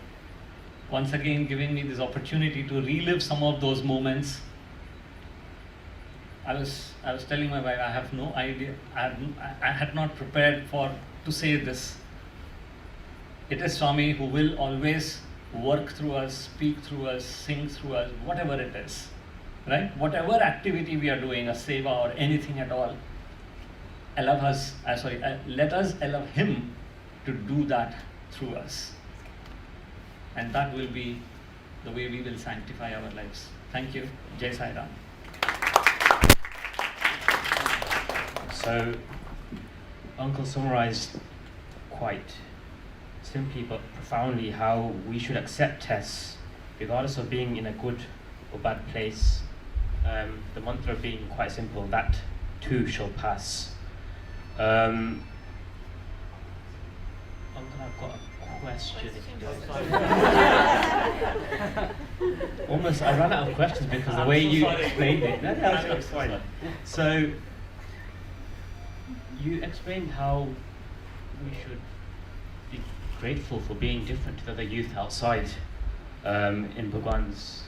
once again giving me this opportunity to relive some of those moments. I was telling my wife, I have no idea. I had not prepared to say this. It is Swami who will always work through us, speak through us, sing through us, whatever it is, right? Whatever activity we are doing, a seva or anything at all, let us allow him to do that through us. And that will be the way we will sanctify our lives. Thank you. Jai Sai Ram. So, Uncle summarized quite simply but profoundly how we should accept tests, regardless of being in a good or bad place. The mantra being quite simple, that too shall pass. Uncle, I've got a question if you don't. Almost, I ran out of questions because the way you explained it. No, it's fine. So, you explained how we should be grateful for being different to the other youth outside in Bhagwan's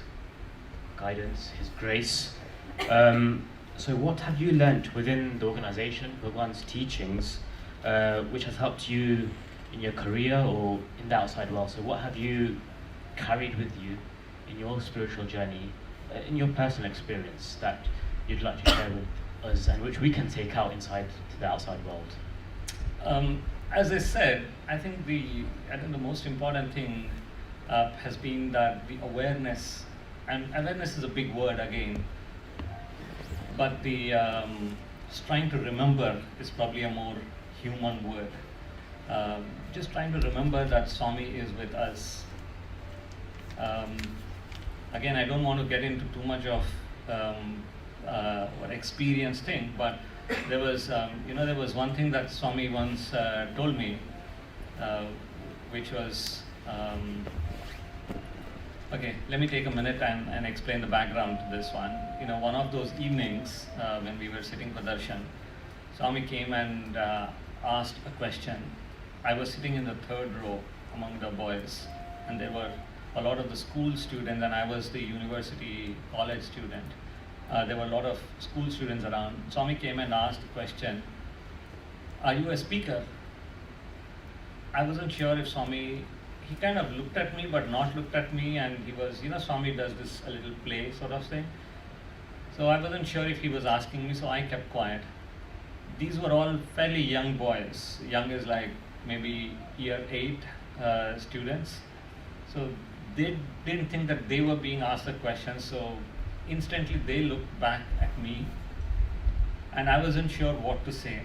guidance, his grace. So what have you learnt within the organization, Bhagwan's teachings, which has helped you in your career or in the outside world? So what have you carried with you in your spiritual journey, in your personal experience, that you'd like to share with us and which we can take out inside to the outside world? As I said, I think the most important thing has been that the awareness, and awareness is a big word again, but the trying to remember is probably a more human word. Just trying to remember that Swami is with us. Again, I don't want to get into too much of what experience thing, but there was one thing that Swami once told me, which was, okay, let me take a minute and explain the background to this one. One of those evenings when we were sitting for darshan, Swami came and asked a question. I was sitting in the third row among the boys, and there were a lot of the school students, and I was the university college student. There were a lot of school students around. Swami came and asked a question. "Are you a speaker?" I wasn't sure if Swami, he kind of looked at me but not looked at me, and he was, Swami does this a little play sort of thing. So I wasn't sure if he was asking me, so I kept quiet. These were all fairly young boys. Young is like maybe year 8 students. So they didn't think that they were being asked a question, so instantly they looked back at me, and I wasn't sure what to say.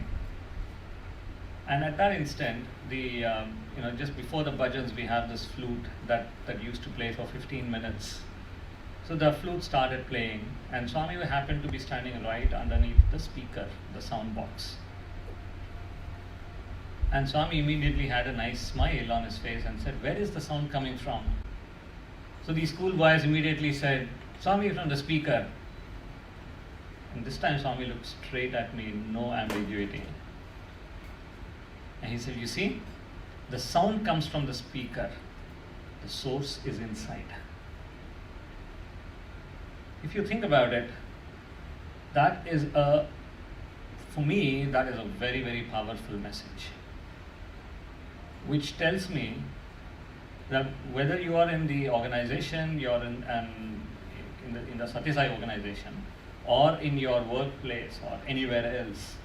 And at that instant, just before the bhajans, we have this flute that used to play for 15 minutes. So the flute started playing, and Swami happened to be standing right underneath the speaker, the sound box. And Swami immediately had a nice smile on his face and said, "Where is the sound coming from?" So these schoolboys immediately said, "Swami, from the speaker." And this time Swami looked straight at me, no ambiguity. And he said, "You see, the sound comes from the speaker. The source is inside." If you think about it, for me, that is a very, very powerful message, which tells me that whether you are in the organization, you're in the Satya Sai organization, or in your workplace or anywhere else,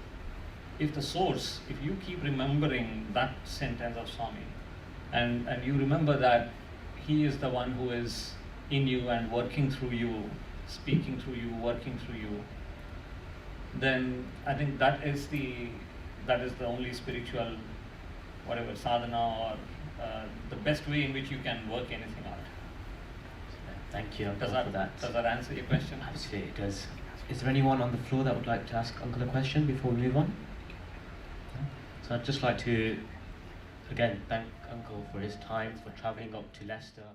if you keep remembering that sentence of Swami, and you remember that he is the one who is in you and working through you, speaking through you, working through you, then I think that is the only spiritual, whatever, sadhana, or the best way in which you can work anything out. Thank you, Uncle, Does for that. that answer your question? Absolutely, it does. Is there anyone on the floor that would like to ask Uncle a question before we move on? No? So I'd just like to, again, thank Uncle for his time, for travelling up to Leicester.